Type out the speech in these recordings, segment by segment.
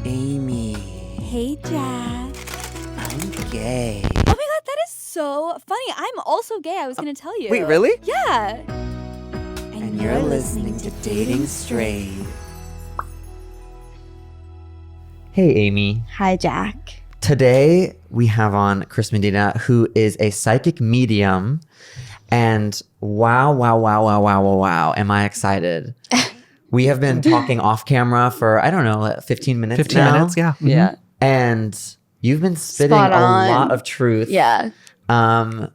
Amy. Hey, Jack. I'm gay. Oh my god, that is so funny. I'm also gay. I was going to tell you. Wait, really? Yeah. And you're listening to Dating Straight. Hey, Amy. Hi, Jack. Today we have on Chris Medina, who is a psychic medium. And wow, am I excited. We have been talking off camera for, I don't know, 15 minutes 15 now. minutes, yeah. Mm-hmm. Yeah. And you've been spitting a lot of truth. Yeah. I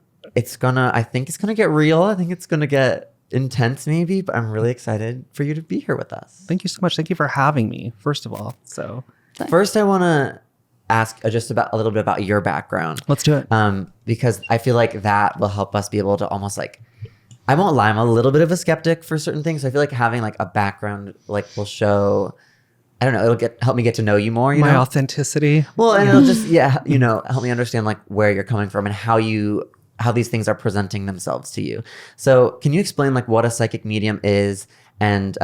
think it's gonna get real. I think it's gonna get intense maybe, but I'm really excited for you to be here with us. Thank you so much. Thank you for having me, first of all. So first I want to ask just about a little bit about your background. Let's do it. Because I feel like that will help us be able to almost like, I won't lie, I'm a little bit of a skeptic for certain things. So I feel like having like a background like will show, I don't know, it'll help me get to know you more, My know? authenticity. Well, and it'll just, help me understand like where you're coming from and how these things are presenting themselves to you. So can you explain like what a psychic medium is and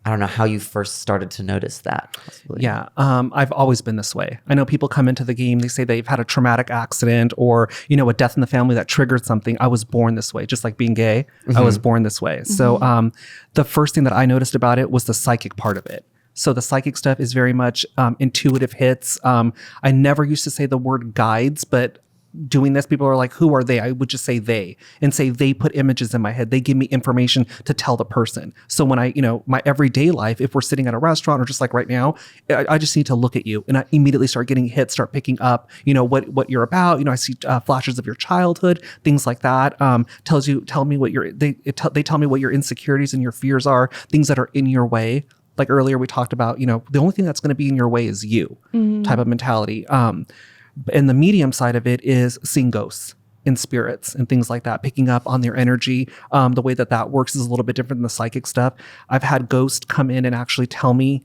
I don't know how you first started to notice that. Possibly. Yeah, I've always been this way. I know people come into the game, they say they've had a traumatic accident or, a death in the family that triggered something. I was born this way, just like being gay. Mm-hmm. I was born this way. Mm-hmm. So the first thing that I noticed about it was the psychic part of it. So the psychic stuff is very much intuitive hits. I never used to say the word guides, but doing this, people are like, who are they? I would just say they and say they put images in my head. They give me information to tell the person. So when I, my everyday life, if we're sitting at a restaurant or just like right now, I just need to look at you and I immediately start getting hits, start picking up, what you're about. I see flashes of your childhood, things like that. Tell me what they tell me what your insecurities and your fears are, things that are in your way. Like earlier we talked about, the only thing that's going to be in your way is you type of mentality. And the medium side of it is seeing ghosts and spirits and things like that, picking up on their energy. The way that works is a little bit different than the psychic stuff. I've had ghosts come in and actually tell me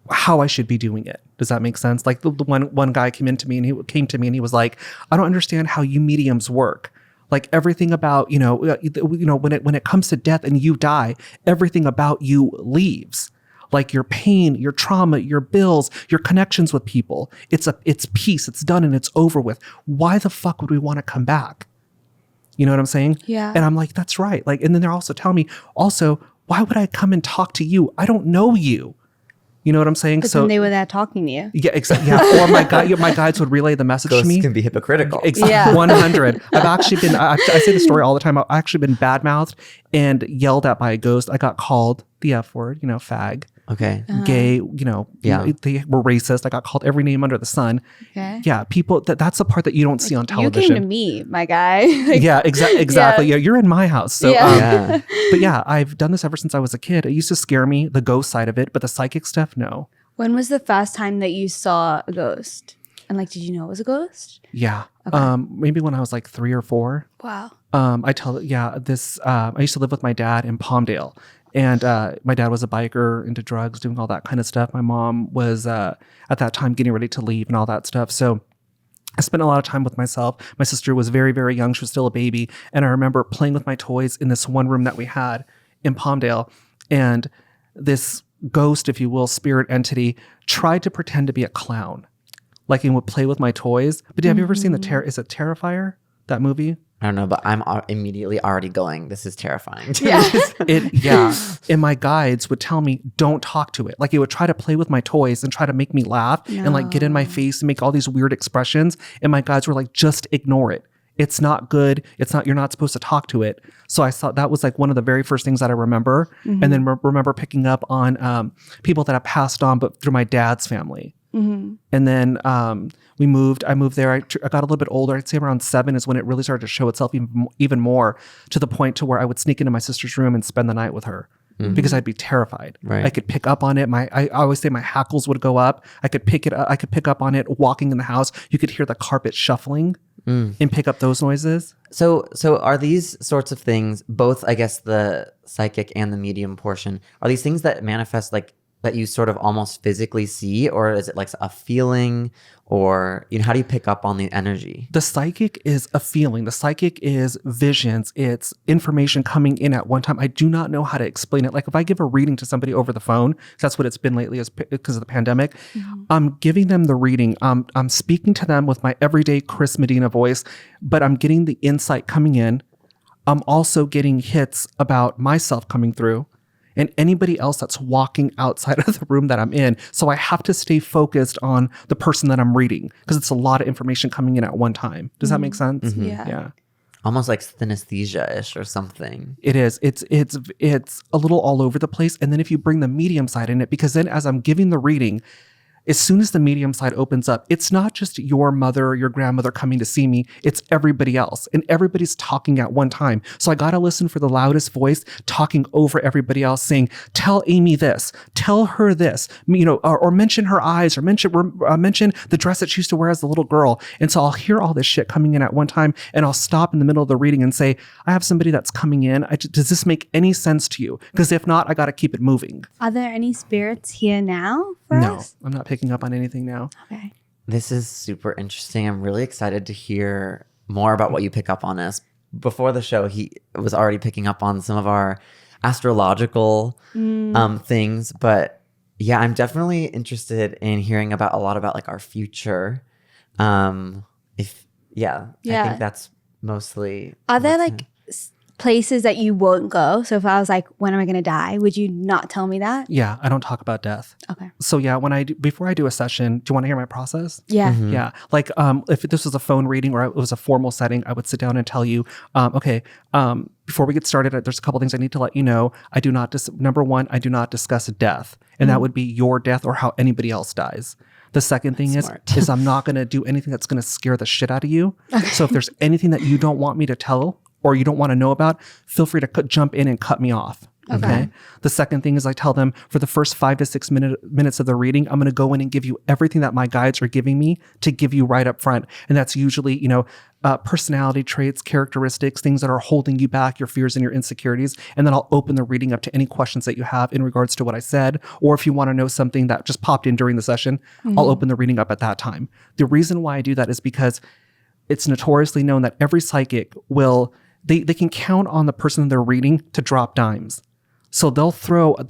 how I should be doing it. Does that make sense? Like the one guy came to me and he was like, I don't understand how you mediums work. Like everything about, when it comes to death and you die, everything about you leaves. Like your pain, your trauma, your bills, your connections with people. It's peace. It's done and it's over with. Why the fuck would we want to come back? You know what I'm saying? Yeah. And I'm like, that's right. Like, and then they're also telling me, why would I come and talk to you? I don't know you. You know what I'm saying? But then they were there talking to you. Yeah, exactly. Yeah. Or my guides would relay the message Ghosts to me. Can be hypocritical. Exactly. Yeah. 100. I've actually been, I say the story all the time. I've actually been badmouthed and yelled at by a ghost. I got called the F word, fag. Okay. Gay, Yeah. They were racist. I got called every name under the sun. Okay. Yeah. People, that's the part that you don't see on television. You came to me, my guy. Yeah, exactly. Yeah. You're in my house. So, Yeah. But yeah, I've done this ever since I was a kid. It used to scare me, the ghost side of it, but the psychic stuff, no. When was the first time that you saw a ghost? And did you know it was a ghost? Yeah. Okay. Maybe when I was like 3 or 4. Wow. I used to live with my dad in Palmdale. And my dad was a biker, into drugs, doing all that kind of stuff. My mom was, at that time, getting ready to leave and all that stuff. So I spent a lot of time with myself. My sister was very, very young. She was still a baby. And I remember playing with my toys in this one room that we had in Palmdale. And this ghost, if you will, spirit entity, tried to pretend to be a clown. Like he would play with my toys. But have you ever seen is it Terrifier, that movie? I don't know, but I'm immediately already going, this is terrifying. Yeah. And my guides would tell me, don't talk to it. Like it would try to play with my toys and try to make me laugh and get in my face and make all these weird expressions. And my guides were like, just ignore it. It's not good. You're not supposed to talk to it. So I thought that was like one of the very first things that I remember. Mm-hmm. And then remember picking up on people that have passed on, but through my dad's family. Mm-hmm. And then I moved there. I got a little bit older. I'd say around 7 is when it really started to show itself even more, to the point to where I would sneak into my sister's room and spend the night with her. Mm-hmm. Because I'd be terrified. Right. I could pick up on it. I always say my hackles would go up. I could pick up on it walking in the house. You could hear the carpet shuffling and pick up those noises. So are these sorts of things, both I guess the psychic and the medium portion, are these things that manifest like that you sort of almost physically see, or is it like a feeling, or how do you pick up on the energy? The psychic is a feeling. The psychic is visions. It's information coming in at one time. I do not know how to explain it. Like if I give a reading to somebody over the phone, that's what it's been lately is because of the pandemic. I'm giving them the reading. I'm speaking to them with my everyday Chris Medina voice, but I'm getting the insight coming in. I'm also getting hits about myself coming through and anybody else that's walking outside of the room that I'm in. So I have to stay focused on the person that I'm reading because it's a lot of information coming in at one time. Does that make sense? Yeah. Almost like synesthesia-ish or something. It is. It's a little all over the place. And then if you bring the medium side in it, because then as I'm giving the reading, as soon as the medium side opens up, it's not just your mother or your grandmother coming to see me, it's everybody else. And everybody's talking at one time. So I got to listen for the loudest voice talking over everybody else saying, tell Amy this, tell her this, or mention her eyes or mention the dress that she used to wear as a little girl. And so I'll hear all this shit coming in at one time and I'll stop in the middle of the reading and say, I have somebody that's coming in. Does this make any sense to you? Because if not, I got to keep it moving. Are there any spirits here now for us? No, I'm not picking up on anything now. Okay. This is super interesting. I'm really excited to hear more about what you pick up on us. Before the show, he was already picking up on some of our astrological things. But yeah, I'm definitely interested in hearing about a lot about like our future. I think that's mostly. Are there like places that you won't go? So if I was like, when am I going to die? Would you not tell me that? Yeah, I don't talk about death. Okay. So yeah, before I do a session, do you want to hear my process? Yeah. Yeah. Like if this was a phone reading or it was a formal setting, I would sit down and tell you, before we get started, there's a couple things I need to let you know. I do not, number one, I do not discuss death. And that would be your death or how anybody else dies. The second thing is I'm not going to do anything that's going to scare the shit out of you. Okay. So if there's anything that you don't want me to tell or you don't want to know about, feel free to jump in and cut me off. Okay. The second thing is I tell them for the first 5 to 6 minutes of the reading, I'm going to go in and give you everything that my guides are giving me to give you right up front. And that's usually, personality traits, characteristics, things that are holding you back, your fears and your insecurities. And then I'll open the reading up to any questions that you have in regards to what I said. Or if you want to know something that just popped in during the session, I'll open the reading up at that time. The reason why I do that is because it's notoriously known that every psychic they can count on the person they're reading to drop dimes. So they'll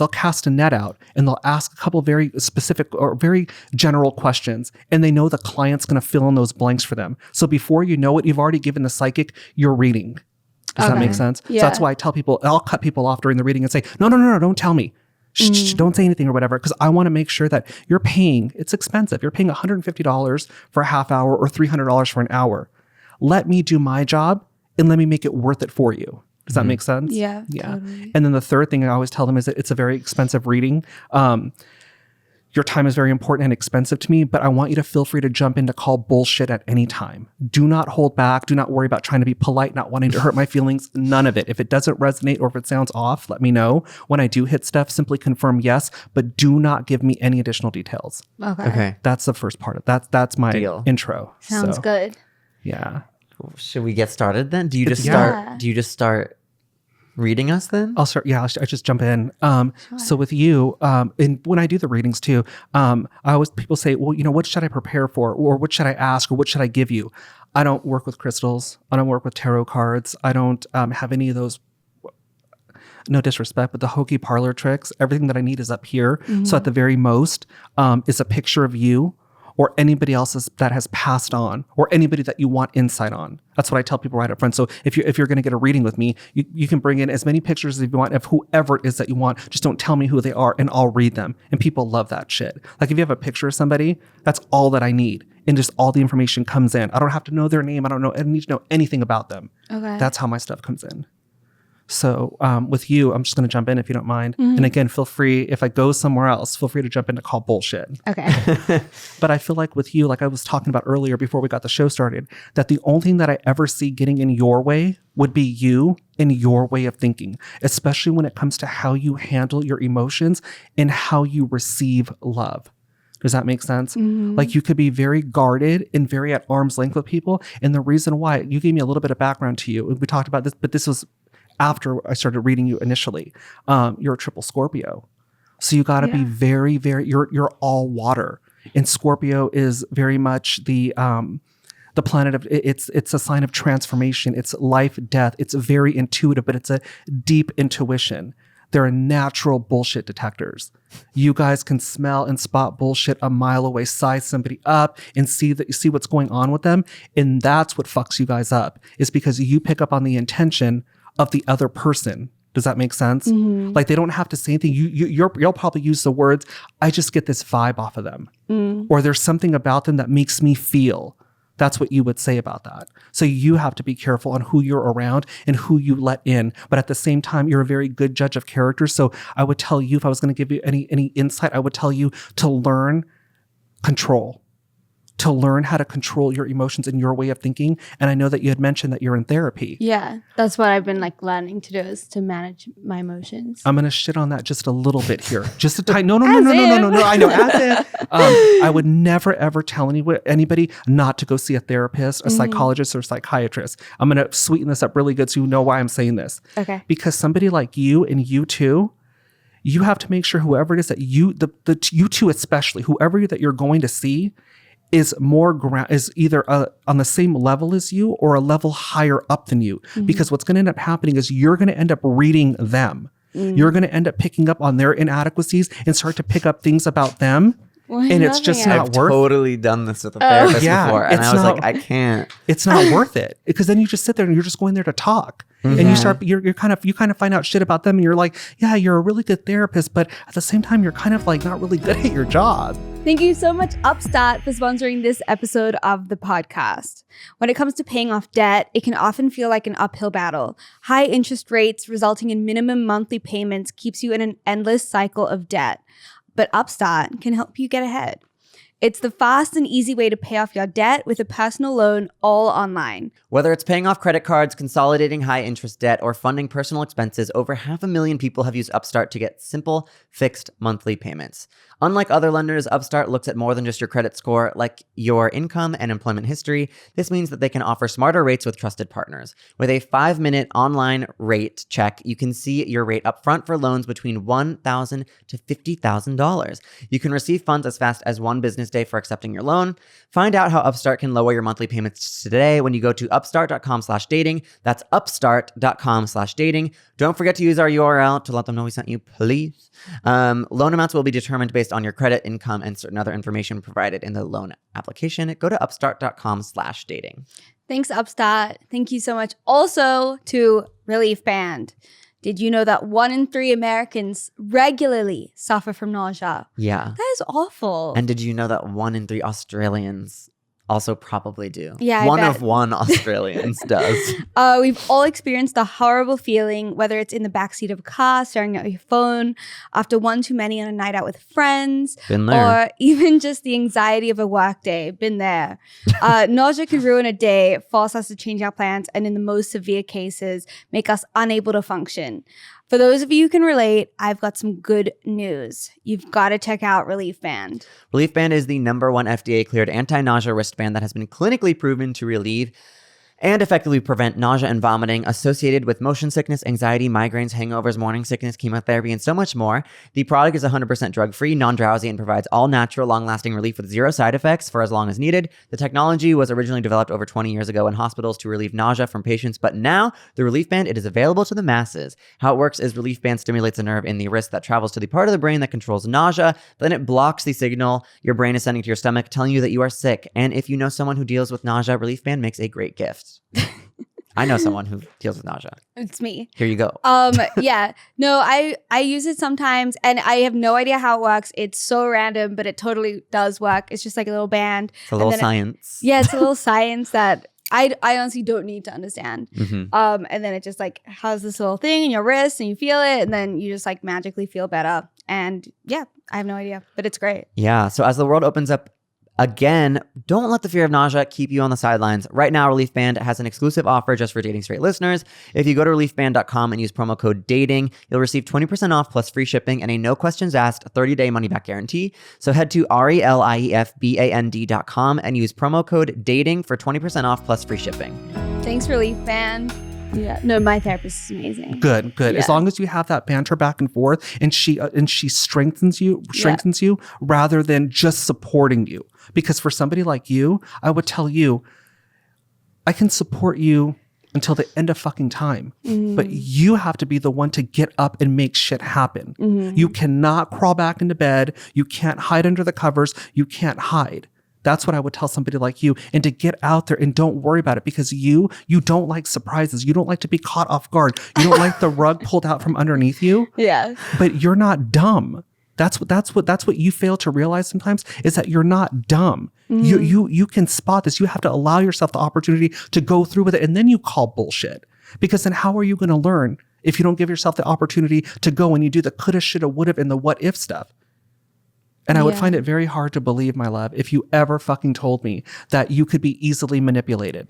cast a net out and they'll ask a couple very specific or very general questions. And they know the client's going to fill in those blanks for them. So before you know it, you've already given the psychic your reading. Does that make sense? Yeah. So that's why I tell people, I'll cut people off during the reading and say, no, don't tell me. Shh, don't say anything or whatever. Because I want to make sure that you're paying, it's expensive. You're paying $150 for a half hour or $300 for an hour. Let me do my job and let me make it worth it for you. Does that make sense? Yeah. Totally. And then the third thing I always tell them is that it's a very expensive reading. Your time is very important and expensive to me, but I want you to feel free to jump in to call bullshit at any time. Do not hold back. Do not worry about trying to be polite, not wanting to hurt my feelings. None of it. If it doesn't resonate or if it sounds off, let me know. When I do hit stuff, simply confirm yes, but do not give me any additional details. Okay. That's the first part of that. That's my intro. Sounds good. Yeah. Should we get started then? Do you just start reading us then? I'll start. Yeah, I'll just jump in. Sure. So with you, and when I do the readings too, people say, well, what should I prepare for? Or what should I ask? Or what should I give you? I don't work with crystals. I don't work with tarot cards. I don't have any of those, no disrespect, but the hokey parlor tricks. Everything that I need is up here. So at the very most is a picture of you or anybody else that has passed on, or anybody that you want insight on. That's what I tell people right up front. So if you're going to get a reading with me, you can bring in as many pictures as you want of whoever it is that you want. Just don't tell me who they are, and I'll read them. And people love that shit. Like if you have a picture of somebody, that's all that I need, and just all the information comes in. I don't have to know their name. I need to know anything about them. Okay. That's how my stuff comes in. So with you, I'm just going to jump in if you don't mind. And again, feel free, if I go somewhere else, feel free to jump in to call bullshit. Okay. But I feel like with you, like I was talking about earlier before we got the show started, that the only thing that I ever see getting in your way would be you and your way of thinking, especially when it comes to how you handle your emotions and how you receive love. Does that make sense? Like you could be very guarded and very at arm's length with people. And the reason why, you gave me a little bit of background to you. We talked about this, but this was after I started reading you initially. You're a triple Scorpio. So you got to be very, very, you're all water. And Scorpio is very much the planet of, it's a sign of transformation. It's life, death. It's very intuitive, but it's a deep intuition. They're natural bullshit detectors. You guys can smell and spot bullshit a mile away, size somebody up and see what's going on with them. And that's what fucks you guys up, is because you pick up on the intention of the other person. Does that make sense? Mm-hmm. Like, they don't have to say anything. You'll probably use the words, I just get this vibe off of them. Or there's something about them that makes me feel. That's what you would say about that. So you have to be careful on who you're around and who you let in. But at the same time, you're a very good judge of character. So I would tell you, if I was going to give you any insight, I would tell you to learn control, to learn how to control your emotions and your way of thinking. And I know that you had mentioned that you're in therapy. Yeah, that's what I've been like learning to do, is to manage my emotions. I'm going to shit on that just a little bit here. Just a tiny, no. I know. I would never, ever tell anybody not to go see a therapist, a psychologist, or a psychiatrist. I'm going to sweeten this up really good so you know why I'm saying this. Okay. Because somebody like you and you too, you have to make sure whoever it is that you two especially, whoever that you're going to see, is either on the same level as you or a level higher up than you. Because what's going to end up happening is you're going to end up reading them. You're going to end up picking up on their inadequacies and start to pick up things about them. And it's just not worth it. I've totally done this with a therapist before. And I was like, I can't. It's not worth it. Because then you just sit there and you're just going there to talk. And you kind of find out shit about them and you're like, yeah, you're a really good therapist, but at the same time, you're kind of like not really good at your job. Thank you so much, Upstart, for sponsoring this episode of the podcast. When it comes to paying off debt, it can often feel like an uphill battle. High interest rates resulting in minimum monthly payments keeps you in an endless cycle of debt. But Upstart can help you get ahead. It's the fast and easy way to pay off your debt with a personal loan, all online. Whether it's paying off credit cards, consolidating high-interest debt, or funding personal expenses, over 500,000 people have used Upstart to get simple, fixed monthly payments. Unlike other lenders, Upstart looks at more than just your credit score, like your income and employment history. This means that they can offer smarter rates with trusted partners. With a 5-minute online rate check, you can see your rate upfront for loans between $1,000 to $50,000. You can receive funds as fast as one business day for accepting your loan. Find out how Upstart can lower your monthly payments today when you go to upstart.com/dating. That's upstart.com/dating. Don't forget to use our URL to let them know we sent you, please. Loan amounts will be determined based on your credit, income, and certain other information provided in the loan application. Go to upstart.com/dating. Thanks, Upstart. Thank you so much. Also to Relief Band. Did you know that 1 in 3 Americans regularly suffer from nausea? Yeah. That is awful. And did you know that 1 in 3 Australians also probably do? Yeah, one of 1 Australians does. We've all experienced the horrible feeling, whether it's in the backseat of a car, staring at your phone, after one too many on a night out with friends, Been there. Or even just the anxiety of a work day. Been there. Nausea can ruin a day, force us to change our plans, and in the most severe cases, make us unable to function. For those of you who can relate, I've got some good news. You've got to check out Relief Band. Relief Band is the #1 FDA-cleared anti-nausea wristband that has been clinically proven to relieve and effectively prevent nausea and vomiting associated with motion sickness, anxiety, migraines, hangovers, morning sickness, chemotherapy, and so much more. The product is 100% drug-free, non-drowsy, and provides all-natural, long-lasting relief with 0 side effects for as long as needed. The technology was originally developed over 20 years ago in hospitals to relieve nausea from patients, but now the Relief Band, it is available to the masses. How it works is Relief Band stimulates a nerve in the wrist that travels to the part of the brain that controls nausea. Then it blocks the signal your brain is sending to your stomach, telling you that you are sick. And if you know someone who deals with nausea, Relief Band makes a great gift. I know someone who deals with nausea. It's me. Here you go. Yeah. No, I use it sometimes and I have no idea how it works. It's so random, but it totally does work. It's just like a little band. It's a little science. It's a little science that I honestly don't need to understand. And then it just like has this little thing in your wrist and you feel it and then you just like magically feel better. And yeah, I have no idea, but it's great. Yeah. So as the world opens up again, don't let the fear of nausea keep you on the sidelines. Right now, Relief Band has an exclusive offer just for Dating Straight listeners. If you go to reliefband.com and use promo code DATING, you'll receive 20% off plus free shipping and a no questions asked 30-day money-back guarantee. So head to reliefband.com and use promo code DATING for 20% off plus free shipping. Thanks, Relief Band. Yeah. No, my therapist is amazing. Good. Yeah. As long as you have that banter back and forth, and she strengthens you rather than just supporting you. Because for somebody like you, I would tell you, I can support you until the end of fucking time. But you have to be the one to get up and make shit happen. You cannot crawl back into bed. You can't hide under the covers. You can't hide. That's what I would tell somebody like you. And to get out there and don't worry about it, because you don't like surprises. You don't like to be caught off guard. You don't like the rug pulled out from underneath you. Yeah. But you're not dumb. That's what you fail to realize sometimes, is that you're not dumb. You can spot this. You have to allow yourself the opportunity to go through with it, and then you call bullshit. Because then how are you going to learn if you don't give yourself the opportunity to go and you do the coulda, shoulda, woulda, and the what if stuff? And I would find it very hard to believe, my love, if you ever fucking told me that you could be easily manipulated.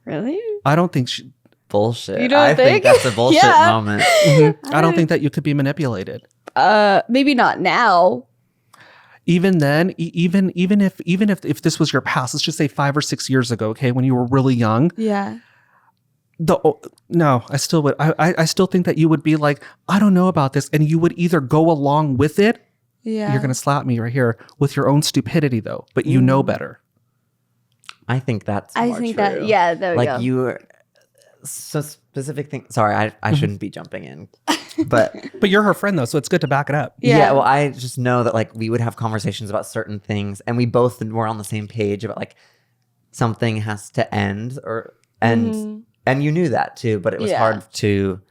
Really? I don't think bullshit. You don't I think that's a bullshit Yeah. moment. I don't think that you could be manipulated. Maybe not now. Even then, even if this was your past, let's just say 5 or 6 years ago, okay, when you were really young. Yeah. I still would. I still think that you would be like, I don't know about this, and you would either go along with it. Yeah. You're gonna slap me right here with your own stupidity, though, but you know better. I think that's I more think true. that, yeah, there we like go. you were so specific thing. Sorry, I shouldn't be jumping in, but But you're her friend, though, so it's good to back it up. Yeah. well, I just know that like we would have conversations about certain things, and we both were on the same page about like something has to end, and you knew that too, but it was hard to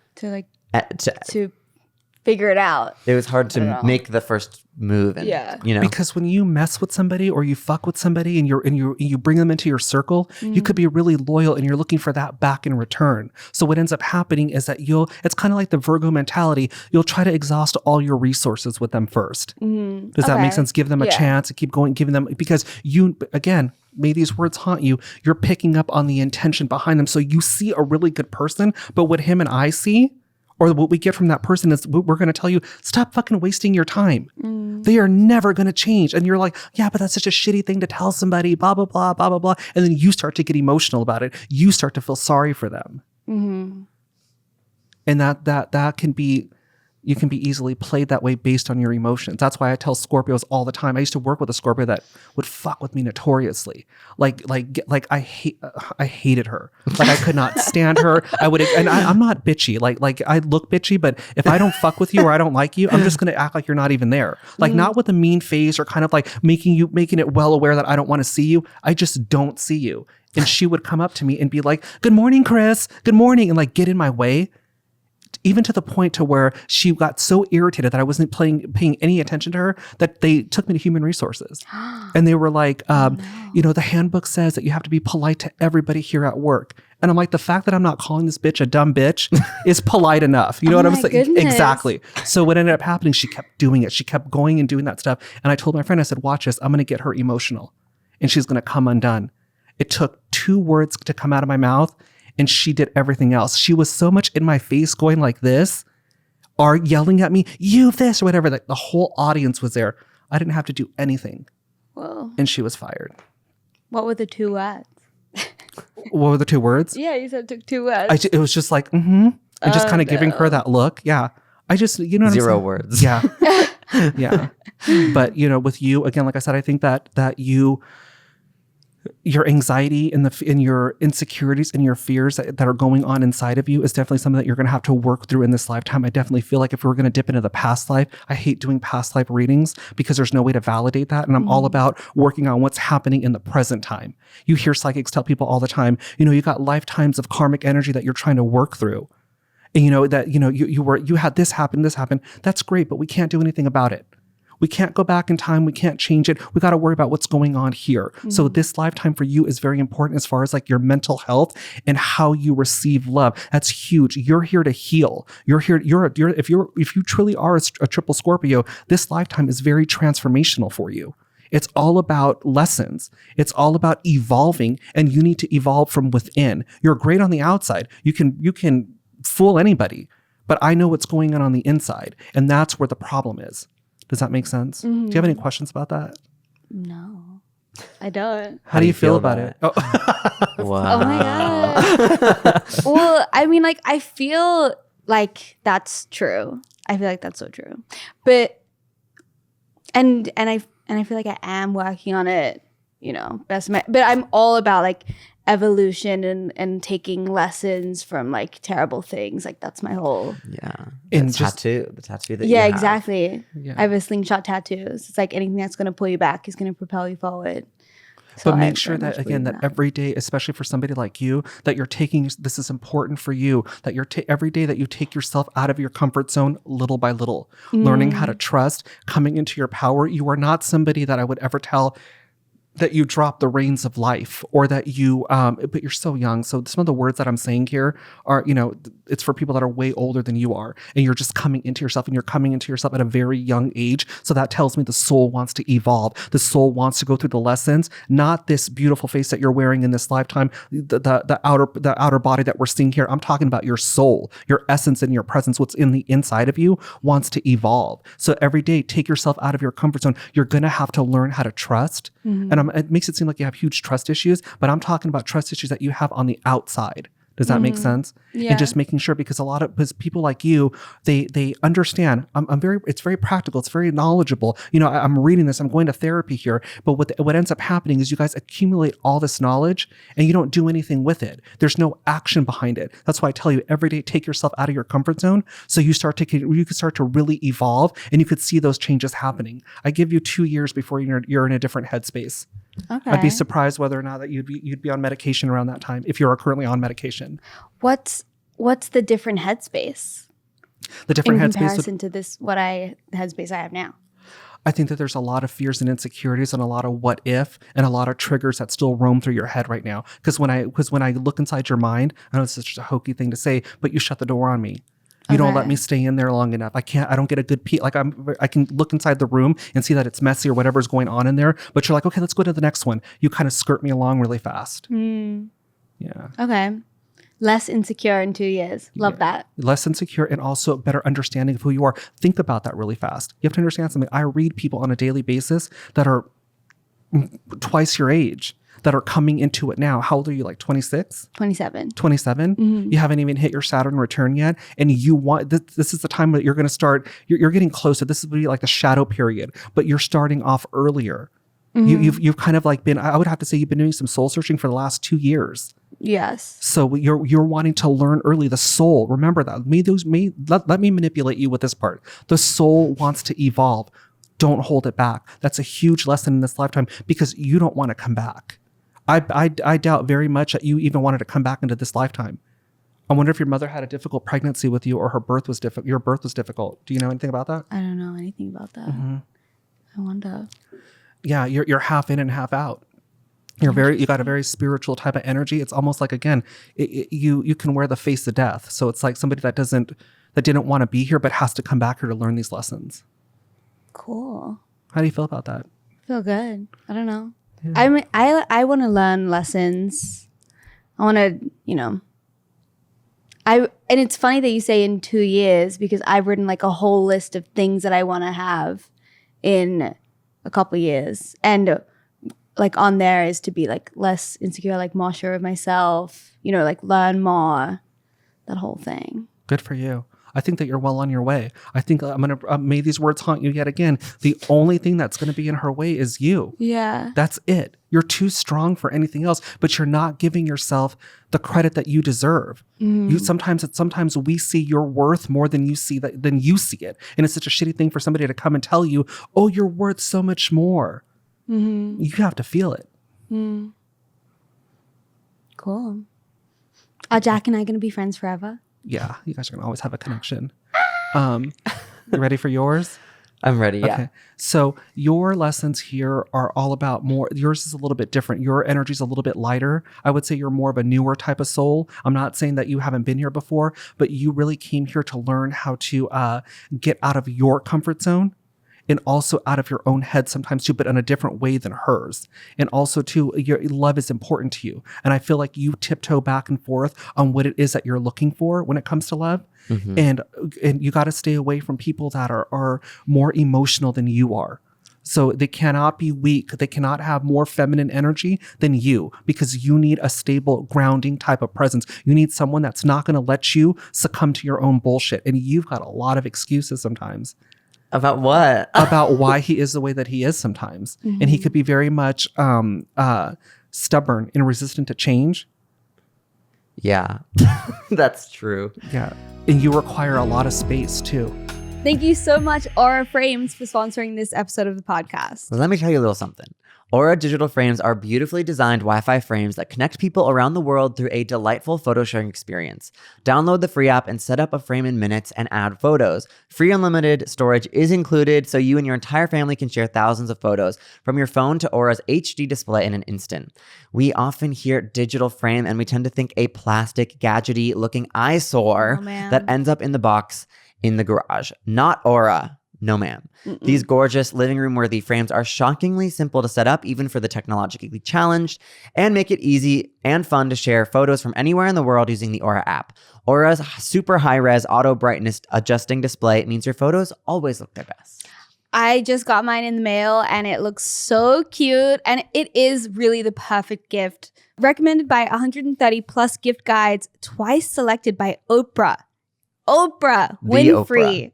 figure it out. it was hard to make the first move, and you know, Because when you mess with somebody or you fuck with somebody and you bring them into your circle, you could be really loyal and you're looking for that back in return. So what ends up happening is that it's kind of like the Virgo mentality. You'll try to exhaust all your resources with them first. Does that make sense? Give them a chance and keep going, giving them, because you, again, may these words haunt you. You're picking up on the intention behind them. So you see a really good person, but what him and I see, or what we get from that person, is we're going to tell you, stop fucking wasting your time. They are never going to change. And you're like, yeah, but that's such a shitty thing to tell somebody, blah, blah, blah, blah, blah, blah. And then you start to get emotional about it. You start to feel sorry for them. And that can be, you can be easily played that way based on your emotions. That's why I tell Scorpios all the time. I used to work with a Scorpio that would fuck with me notoriously. Like I hated her. Like I could not stand her. I'm not bitchy. Like I look bitchy, but if I don't fuck with you or I don't like you, I'm just going to act like you're not even there. Like not with a mean face or kind of like making it well aware that I don't want to see you. I just don't see you. And she would come up to me and be like, "Good morning, Chris. Good morning," and like get in my way. Even to the point to where she got so irritated that I wasn't paying any attention to her, that they took me to human resources. And they were like, the handbook says that you have to be polite to everybody here at work. And I'm like, the fact that I'm not calling this bitch a dumb bitch is polite enough. You know what I'm saying? Goodness. Exactly. So what ended up happening, she kept doing it. She kept going and doing that stuff. And I told my friend, I said, watch this. I'm going to get her emotional and she's going to come undone. It took 2 words to come out of my mouth. And she did everything else. She was so much in my face going like this, or yelling at me, you this, or whatever. Like the whole audience was there. I didn't have to do anything. Whoa. And she was fired. What were the 2 words? What were the 2 words? Yeah, you said it took 2 words. It was just like, And just kind of giving her that look. Yeah. I just, you know what 0 I'm saying? words. Yeah. Yeah. But, with you, again, like I said, I think that your anxiety and your insecurities and your fears that are going on inside of you is definitely something that you're going to have to work through in this lifetime. I definitely feel like if we were going to dip into the past life, I hate doing past life readings because there's no way to validate that. And I'm all about working on what's happening in the present time. You hear psychics tell people all the time, you got lifetimes of karmic energy that you're trying to work through. And you had this happen. That's great, but we can't do anything about it. We can't go back in time. We can't change it. We got to worry about what's going on here. So this lifetime for you is very important as far as like your mental health and how you receive love. That's huge. You're here to heal. You're here. If you truly are a triple Scorpio, this lifetime is very transformational for you. It's all about lessons. It's all about evolving, and you need to evolve from within. You're great on the outside. You can fool anybody, but I know what's going on the inside, and that's where the problem is. Does that make sense? Do you have any questions about that? No, I don't. How do you feel about it? Oh. Wow. Oh my God. Well, I mean, like, I feel like that's true. I feel like that's so true. But I feel like I am working on it, but I'm all about like evolution and taking lessons from like terrible things. Like that's my whole And the tattoo that you have. Exactly. Yeah. I have a slingshot tattoos. It's like anything that's going to pull you back is going to propel you forward. But make sure that, again, that every day, especially for somebody like you, that you're taking, this is important for you, that you're every day that you take yourself out of your comfort zone little by little, learning how to trust, coming into your power. You are not somebody that I would ever tell that you drop the reins of life, or that you, but you're so young. So some of the words that I'm saying here are, it's for people that are way older than you are, and you're just coming into yourself, and you're coming into yourself at a very young age. So that tells me the soul wants to evolve. The soul wants to go through the lessons, not this beautiful face that you're wearing in this lifetime, the outer body that we're seeing here. I'm talking about your soul, your essence and your presence, what's in the inside of you wants to evolve. So every day, take yourself out of your comfort zone. You're going to have to learn how to trust. And it makes it seem like you have huge trust issues, but I'm talking about trust issues that you have on the outside. Does that make sense? Yeah. And just making sure, because because people like you, they understand. It's very practical. It's very knowledgeable. I'm reading this. I'm going to therapy here. But what ends up happening is you guys accumulate all this knowledge and you don't do anything with it. There's no action behind it. That's why I tell you every day, take yourself out of your comfort zone so you can start to really evolve, and you could see those changes happening. I give you 2 years before you're in a different headspace. Okay. I'd be surprised whether or not that you'd be on medication around that time, if you're currently on medication. What's the different headspace? The different in headspace comparison to this headspace I have now. I think that there's a lot of fears and insecurities, and a lot of what if, and a lot of triggers that still roam through your head right now. Because when I look inside your mind, I know it's such a hokey thing to say, but you shut the door on me. You don't let me stay in there long enough. I don't get a good peek. Like I can look inside the room and see that it's messy or whatever's going on in there. But you're like, okay, let's go to the next one. You kind of skirt me along really fast. Yeah. Okay. Less insecure in 2 years. Love that. Less insecure, and also better understanding of who you are. Think about that really fast. You have to understand something. I read people on a daily basis that are twice your age, that are coming into it now. How old are you? Like 26? 27. 27? You haven't even hit your Saturn return yet. And you want, this is the time that you're going to start, you're getting closer. This is be like the shadow period, but you're starting off earlier. You've kind of like been, I would have to say you've been doing some soul searching for the last 2 years. Yes. So you're wanting to learn early. The soul, remember that. Let me manipulate you with this part. The soul wants to evolve. Don't hold it back. That's a huge lesson in this lifetime, because you don't want to come back. I doubt very much that you even wanted to come back into this lifetime. I wonder if your mother had a difficult pregnancy with you, or her birth was difficult. Your birth was difficult. Do you know anything about that? I don't know anything about that. I wonder. Yeah, you're half in and half out. You got a very spiritual type of energy. It's almost like, again, you can wear the face of death. So it's like somebody that didn't want to be here, but has to come back here to learn these lessons. Cool. How do you feel about that? I feel good. I don't know. Yeah. I want to learn lessons. I want to, and it's funny that you say in 2 years, because I've written like a whole list of things that I want to have in a couple years. And like on there is to be like less insecure, like more sure of myself, like learn more, that whole thing. Good for you. I think that you're well on your way. I think may these words haunt you yet again. The only thing that's going to be in her way is you. Yeah. That's it. You're too strong for anything else, but you're not giving yourself the credit that you deserve. Sometimes we see your worth more than you see it. And it's such a shitty thing for somebody to come and tell you, oh, you're worth so much more. You have to feel it. Cool. Are Jack and I going to be friends forever? Yeah, you guys are going to always have a connection. You ready for yours? I'm ready, yeah. Okay. So your lessons here are all about more, yours is a little bit different. Your energy is a little bit lighter. I would say you're more of a newer type of soul. I'm not saying that you haven't been here before, but you really came here to learn how to get out of your comfort zone, and also out of your own head sometimes too, but in a different way than hers. And also too, your love is important to you. And I feel like you tiptoe back and forth on what it is that you're looking for when it comes to love. And you got to stay away from people that are more emotional than you are. So they cannot be weak. They cannot have more feminine energy than you, because you need a stable, grounding type of presence. You need someone that's not going to let you succumb to your own bullshit. And you've got a lot of excuses sometimes. About what? About why he is the way that he is sometimes. And he could be very much stubborn and resistant to change. Yeah, that's true. Yeah. And you require a lot of space too. Thank you so much, Aura Frames, for sponsoring this episode of the podcast. Well, let me tell you a little something. Aura digital frames are beautifully designed Wi-Fi frames that connect people around the world through a delightful photo sharing experience. Download the free app and set up a frame in minutes and add photos. Free unlimited storage is included, so you and your entire family can share thousands of photos from your phone to Aura's HD display in an instant. We often hear digital frame and we tend to think a plastic, gadgety looking eyesore that ends up in the box in the garage. Not Aura. No, ma'am. These gorgeous living room worthy frames are shockingly simple to set up, even for the technologically challenged, and make it easy and fun to share photos from anywhere in the world using the Aura app. Aura's super high res auto brightness adjusting display means your photos always look their best. I just got mine in the mail and it looks so cute, and it is really the perfect gift. Recommended by 130 plus gift guides, twice selected by Oprah. Oprah Winfrey.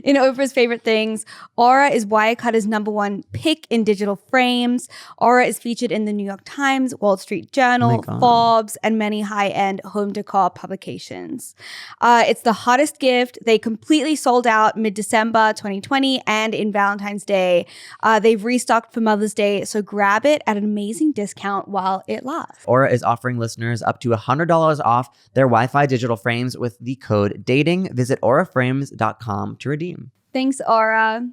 In Oprah's favorite things, Aura is Wirecutter's #1 pick in digital frames. Aura is featured in the New York Times, Wall Street Journal, Forbes, and many high-end home decor publications. It's the hottest gift. They completely sold out mid-December 2020 and in Valentine's Day. They've restocked for Mother's Day, so grab it at an amazing discount while it lasts. Aura is offering listeners up to $100 off their Wi-Fi digital frames with the code DATING. Visit auraframes.com to redeem. Thanks, Aura.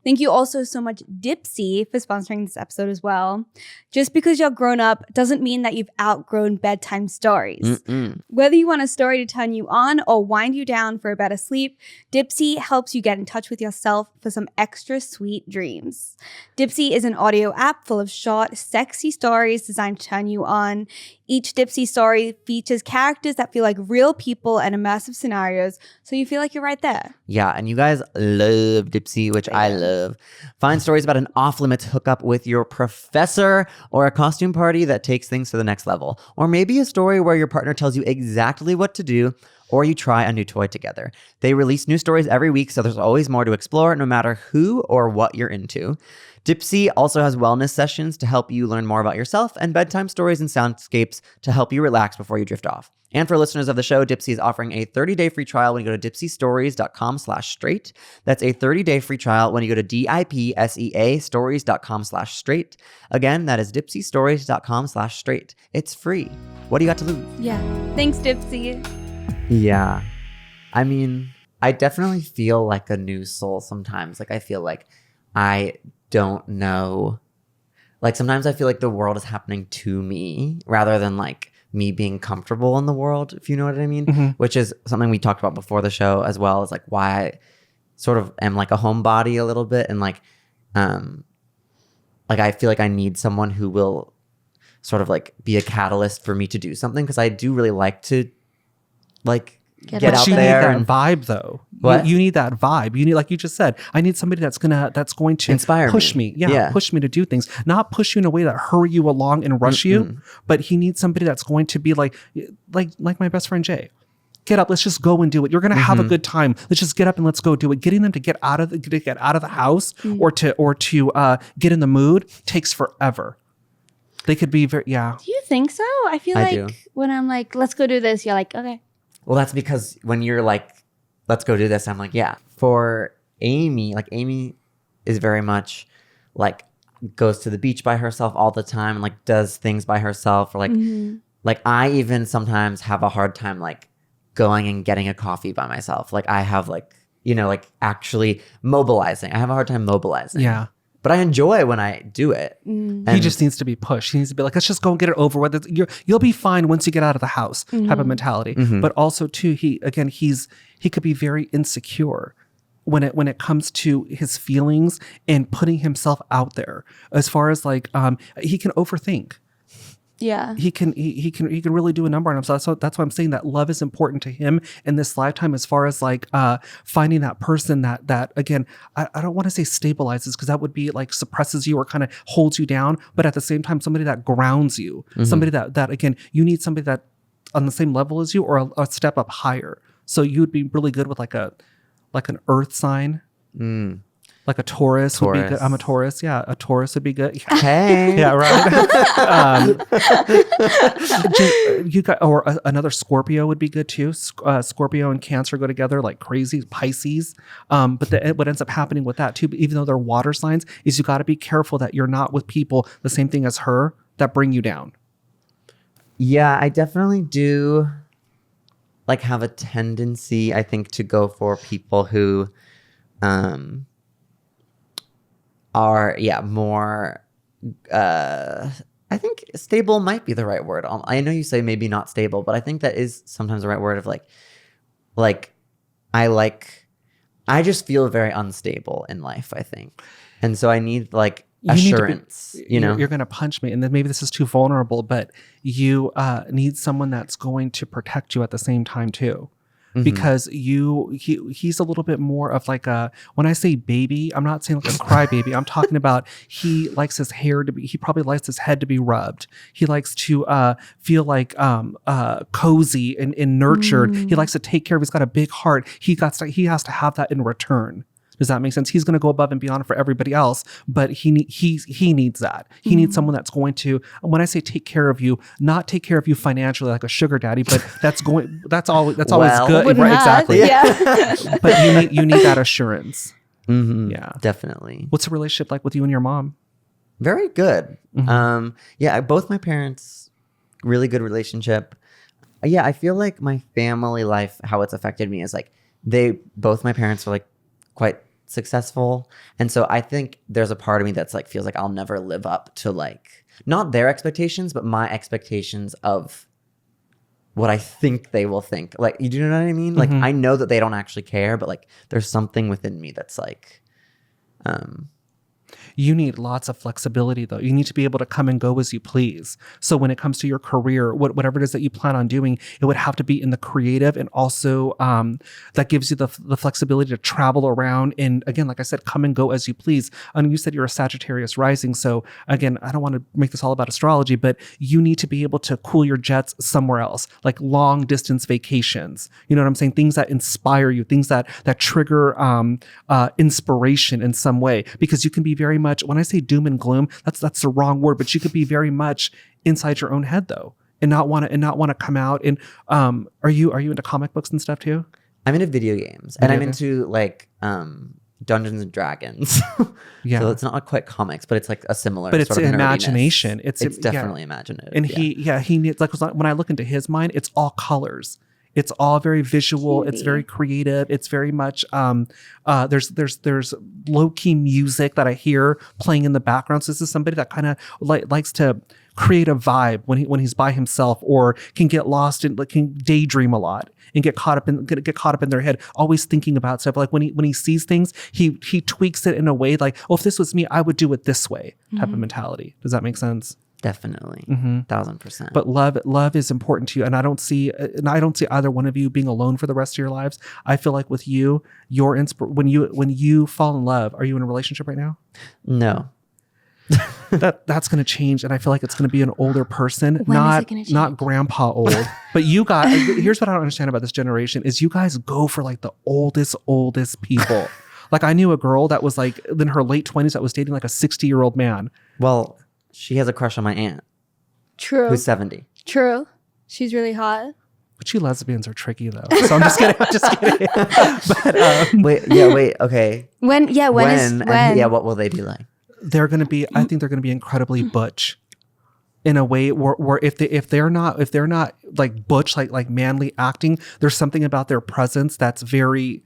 Thank you also so much, Dipsy, for sponsoring this episode as well. Just because you're grown up doesn't mean that you've outgrown bedtime stories. Whether you want a story to turn you on or wind you down for a better sleep, Dipsy helps you get in touch with yourself for some extra sweet dreams. Dipsy is an audio app full of short, sexy stories designed to turn you on. Each Dipsy story features characters that feel like real people and immersive scenarios, so you feel like you're right there. Yeah, and you guys love Dipsy, which I love. Find stories about an off-limits hookup with your professor, or a costume party that takes things to the next level. Or maybe a story where your partner tells you exactly what to do, or you try a new toy together. They release new stories every week, so there's always more to explore, no matter who or what you're into. Dipsy also has wellness sessions to help you learn more about yourself, and bedtime stories and soundscapes to help you relax before you drift off. And for listeners of the show, Dipsy is offering a 30-day free trial when you go to dipsystories.com/straight. That's a 30-day free trial when you go to DIPSEA stories.com/straight. Again, that is dipsystories.com/straight. It's free. What do you got to lose? Yeah. Thanks, Dipsy. Yeah. I mean, I definitely feel like a new soul sometimes. Like, I feel like I don't know. Like, sometimes I feel like the world is happening to me rather than like me being comfortable in the world, if you know what I mean, which is something we talked about before the show as well, is like why I sort of am like a homebody a little bit. And like I feel like I need someone who will sort of like be a catalyst for me to do something. Cause I do really like to like get out you there. Need that vibe though. What? You need that vibe. You need, like you just said, I need somebody that's going to inspire push me. Yeah, push me to do things. Not push you in a way that hurry you along and rush you, but he needs somebody that's going to be like my best friend Jay. Get up, let's just go and do it. You're going to have a good time. Let's just get up and let's go do it. Getting them to get out of the house or to get in the mood takes forever. They could be very, Do you think so? I feel like when I'm like, let's go do this, you're like, okay. Well, that's because when you're like, let's go do this, I'm like, yeah. For Amy, like Amy is very much like goes to the beach by herself all the time and like does things by herself. Or like I even sometimes have a hard time like going and getting a coffee by myself. Like I have like, you know, like actually mobilizing. I have a hard time mobilizing. Yeah. But I enjoy when I do it. He just needs to be pushed. He needs to be like, let's just go and get it over with. You'll be fine once you get out of the house type of mentality. But also too, he could be very insecure when it comes to his feelings and putting himself out there. As far as like, he can overthink. Yeah. he can really do a number on him. So that's why I'm saying that love is important to him in this lifetime, as far as like finding that person that again, I don't want to say stabilizes, because that would be like suppresses you or kind of holds you down, but at the same time somebody that grounds you, somebody that again, you need somebody that on the same level as you or a step up higher. So you would be really good with like an earth sign. Like a Taurus would be good. I'm a Taurus. Yeah, a Taurus would be good. Yeah. Hey. Yeah, right. You got, or another Scorpio would be good too. Scorpio and Cancer go together like crazy. Pisces. But what ends up happening with that too, even though they're water signs, is you got to be careful that you're not with people the same thing as her that bring you down. Yeah, I definitely do like have a tendency, I think, to go for people who are more I think stable might be the right word. I know you say maybe not stable, but I think that is sometimes the right word of like I just feel very unstable in life, I think. And so I need like assurance, you know. You're going to punch me, and then maybe this is too vulnerable, but you need someone that's going to protect you at the same time too. Because he's a little bit more of like when I say baby, I'm not saying like a crybaby. I'm talking about he likes his hair to be, he probably likes his head to be rubbed. He likes to feel like cozy and nurtured. He likes to take care of, he's got a big heart. He has to have that in return. Does that make sense? He's going to go above and beyond for everybody else, but he needs that. He needs someone that's going to, when I say take care of you, not take care of you financially like a sugar daddy, but that's always good. Right, exactly. Yeah. But you need that assurance. Yeah, definitely. What's the relationship like with you and your mom? Very good. Both my parents, really good relationship. Yeah, I feel like my family life, how it's affected me is like both my parents are like quite successful, and so I think there's a part of me that's like feels like I'll never live up to like not their expectations but my expectations of what I think they will think. Like, you do know what I mean? Like, I know that they don't actually care, but like there's something within me that's like you need lots of flexibility, though. You need to be able to come and go as you please. So when it comes to your career, whatever it is that you plan on doing, it would have to be in the creative, and also that gives you the flexibility to travel around. And again, like I said, come and go as you please. And you said you're a Sagittarius rising. So again, I don't want to make this all about astrology, but you need to be able to cool your jets somewhere else, like long distance vacations. You know what I'm saying? Things that inspire you, things that trigger inspiration in some way, because you can be very much, when I say doom and gloom, that's the wrong word, but you could be very much inside your own head though, and not want to come out. And are you into comic books and stuff too? I'm into video games, and I'm into like Dungeons and Dragons. Yeah, so it's not like quite comics, but it's like a similar. But it's sort of imagination. It's definitely imaginative. And he needs, like, when I look into his mind, it's all colors. It's all very visual. It's very creative. It's very much there's low key music that I hear playing in the background. So this is somebody that kind of likes to create a vibe when he's by himself, or can get lost and can daydream a lot and get caught up in their head, always thinking about stuff. Like when he sees things, he tweaks it in a way like, oh, if this was me, I would do it this way type of mentality. Does that make sense? Definitely. 1000%. But love is important to you. And I don't see either one of you being alone for the rest of your lives. I feel like with you, when you fall in love, are you in a relationship right now? No. That's going to change. And I feel like it's going to be an older person, not grandpa old. But you guys, here's what I don't understand about this generation is you guys go for like the oldest people. Like, I knew a girl that was like in her late 20s that was dating like a 60-year-old man. Well, she has a crush on my aunt. True. Who's 70. True. She's really hot. But you lesbians are tricky though. So I'm just kidding. But, wait. Okay. When? What will they be like? They're going to be, I think they're going to be incredibly butch in a way where if they're not like butch, like manly acting, there's something about their presence that's very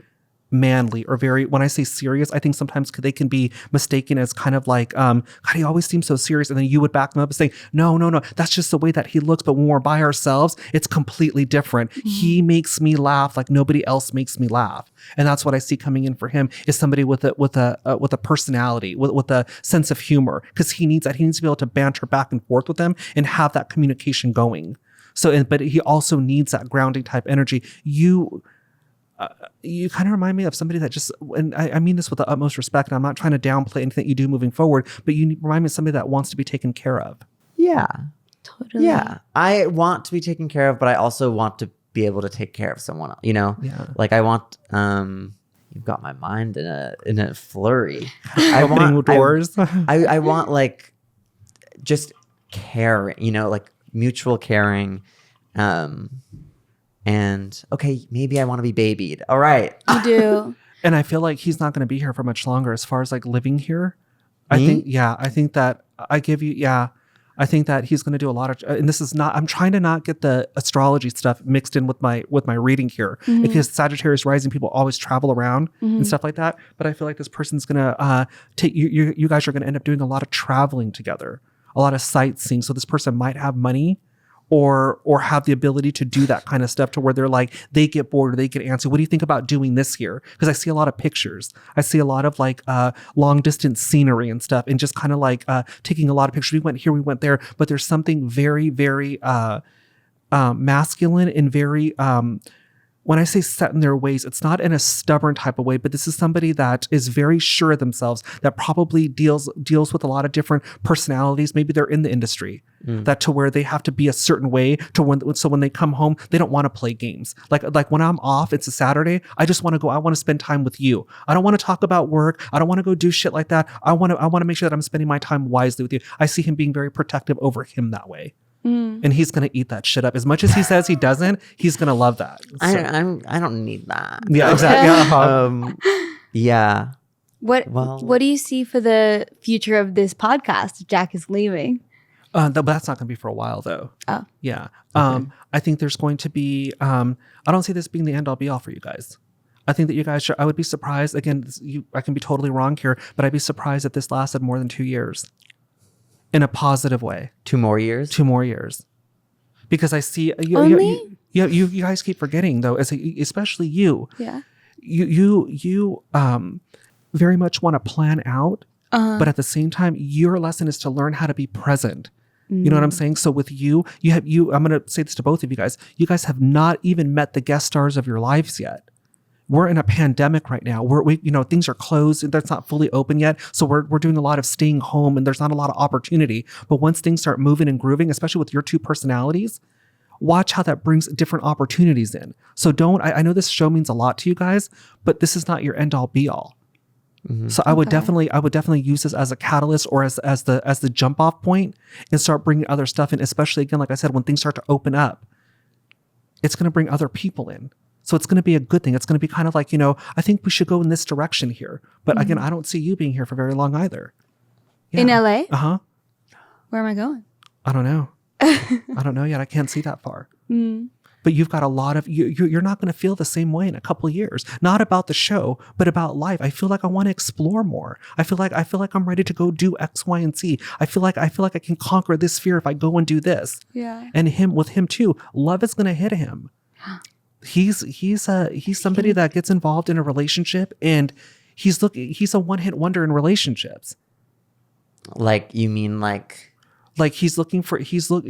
manly or very, when I say serious, I think sometimes they can be mistaken as kind of like, God, he always seems so serious. And then you would back them up and say, no, that's just the way that he looks. But when we're by ourselves, it's completely different. He makes me laugh like nobody else makes me laugh. And that's what I see coming in for him, is somebody with a personality, with a sense of humor, because he needs that. He needs to be able to banter back and forth with them and have that communication going. So, but he also needs that grounding type energy. You kind of remind me of somebody that just, and I mean this with the utmost respect, and I'm not trying to downplay anything you do moving forward, but you remind me of somebody that wants to be taken care of. Yeah. Totally. Yeah. I want to be taken care of, but I also want to be able to take care of someone else, you know? Yeah. Like I want, you've got my mind in a flurry. Opening doors. I want like just caring, you know, like mutual caring. And okay, maybe I want to be babied. All right. You do. And I feel like he's not going to be here for much longer as far as like living here. Me? I think that I think that he's going to do a lot of, and this is not, I'm trying to not get the astrology stuff mixed in with my reading here, because Sagittarius rising people always travel around and stuff like that. But I feel like this person's going to take you guys are going to end up doing a lot of traveling together, a lot of sightseeing. So this person might have money or have the ability to do that kind of stuff, to where they're like, they get bored or they get antsy. What do you think about doing this here? Because I see a lot of pictures. I see a lot of like long distance scenery and stuff, and just kind of like taking a lot of pictures. We went here, we went there, but there's something very, very masculine and very, when I say set in their ways, it's not in a stubborn type of way, but this is somebody that is very sure of themselves, that probably deals with a lot of different personalities. Maybe they're in the industry, that to where they have to be a certain way to when they come home, they don't want to play games. Like when I'm off, it's a Saturday, I just want to go, I want to spend time with you. I don't want to talk about work. I don't want to go do shit like that. I want to make sure that I'm spending my time wisely with you. I see him being very protective over him that way. And he's going to eat that shit up. As much as he says he doesn't, he's going to love that. So. I don't need that. Yeah, exactly. Yeah. What do you see for the future of this podcast if Jack is leaving? But that's not going to be for a while, though. Oh. Yeah. I think there's going to be, I don't see this being the end all be all for you guys. I think that you guys I would be surprised. Again, I can be totally wrong here, but I'd be surprised if this lasted more than 2 years. In a positive way. 2 more years? 2 more years. Because I see Only? You guys keep forgetting, though, especially you. Yeah. You very much want to plan out, but at the same time, your lesson is to learn how to be present. You know what I'm saying? So with you I'm going to say this to both of you guys. You guys have not even met the guest stars of your lives yet. We're in a pandemic right now. Things are closed. That's not fully open yet. So we're doing a lot of staying home, and there's not a lot of opportunity. But once things start moving and grooving, especially with your 2 personalities, watch how that brings different opportunities in. So I know this show means a lot to you guys, but this is not your end all be all. So I would definitely use this as a catalyst, or as the jump off point, and start bringing other stuff in, especially again, like I said, when things start to open up, it's going to bring other people in. So it's going to be a good thing. It's going to be kind of like, I think we should go in this direction here. But again, I don't see you being here for very long either. Yeah. In LA? Uh-huh. Where am I going? I don't know. I don't know yet. I can't see that far. But you've got a lot of, you're not going to feel the same way in a couple of years. Not about the show, but about life. I feel like I want to explore more. I feel like I'm ready to go do X, Y, and Z. I feel like I can conquer this fear if I go and do this. Yeah. And with him too, love is going to hit him. He's somebody that gets involved in a relationship, and he's a one-hit wonder in relationships. Like, you mean like he's dating He's is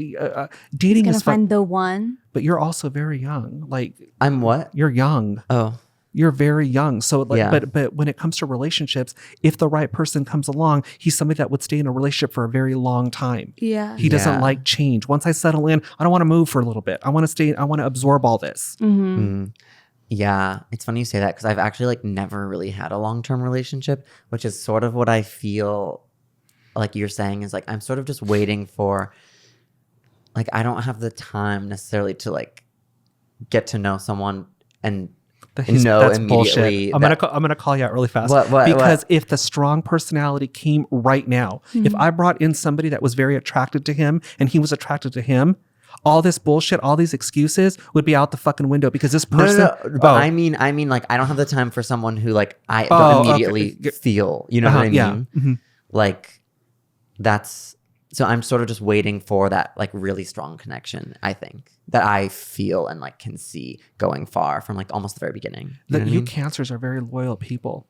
gonna find the one. But you're also very young. Like, I'm what? You're young. Oh. You're very young. So like, yeah. but when it comes to relationships, if the right person comes along, he's somebody that would stay in a relationship for a very long time. Yeah. He doesn't like change. Once I settle in, I don't want to move for a little bit. I want to stay. I want to absorb all this. Yeah. It's funny you say that, because I've actually like never really had a long-term relationship, which is sort of what I feel like you're saying is like, I'm sort of just waiting for, like, I don't have the time necessarily to like get to know someone and that's immediately. Bullshit. I'm gonna call you out really fast. What? If the strong personality came right now, if I brought in somebody that was very attracted to him and he was attracted to him, All this bullshit, all these excuses would be out the fucking window because this person. No. But I mean, like, I don't have the time for someone who like I don't immediately feel. You know what I mean? Yeah. Mm-hmm. Like, that's so I'm sort of just waiting for that like really strong connection. I think that I feel and like can see going far from like almost the very beginning. You Cancers are very loyal people.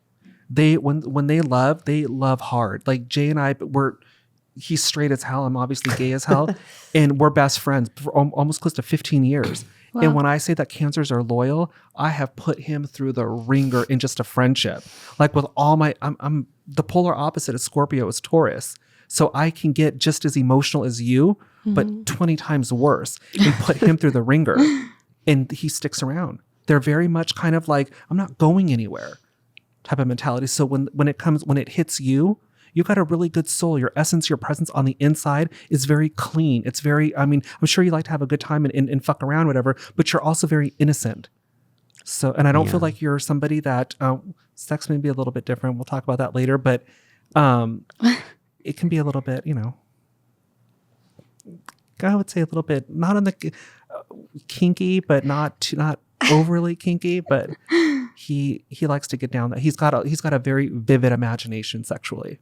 They when they love hard. Like Jay and I, he's straight as hell. I'm obviously gay as hell. And we're best friends for almost close to 15 years. Wow. And when I say that Cancers are loyal, I have put him through the ringer in just a friendship. Like with all my, I'm the polar opposite of Scorpio is Taurus. So I can get just as emotional as you, but 20 times worse, and put him through the ringer. And he sticks around. They're very much kind of like, I'm not going anywhere type of mentality. So when it hits you, you've got a really good soul. Your essence, your presence on the inside is very clean. It's very, I mean, I'm sure you like to have a good time and fuck around, whatever, but you're also very innocent. So, and I don't feel like you're somebody that, sex may be a little bit different. We'll talk about that later, but it can be a little bit, I would say a little bit, not on the kinky, but not overly kinky, but he likes to get down that. He's got a very vivid imagination sexually.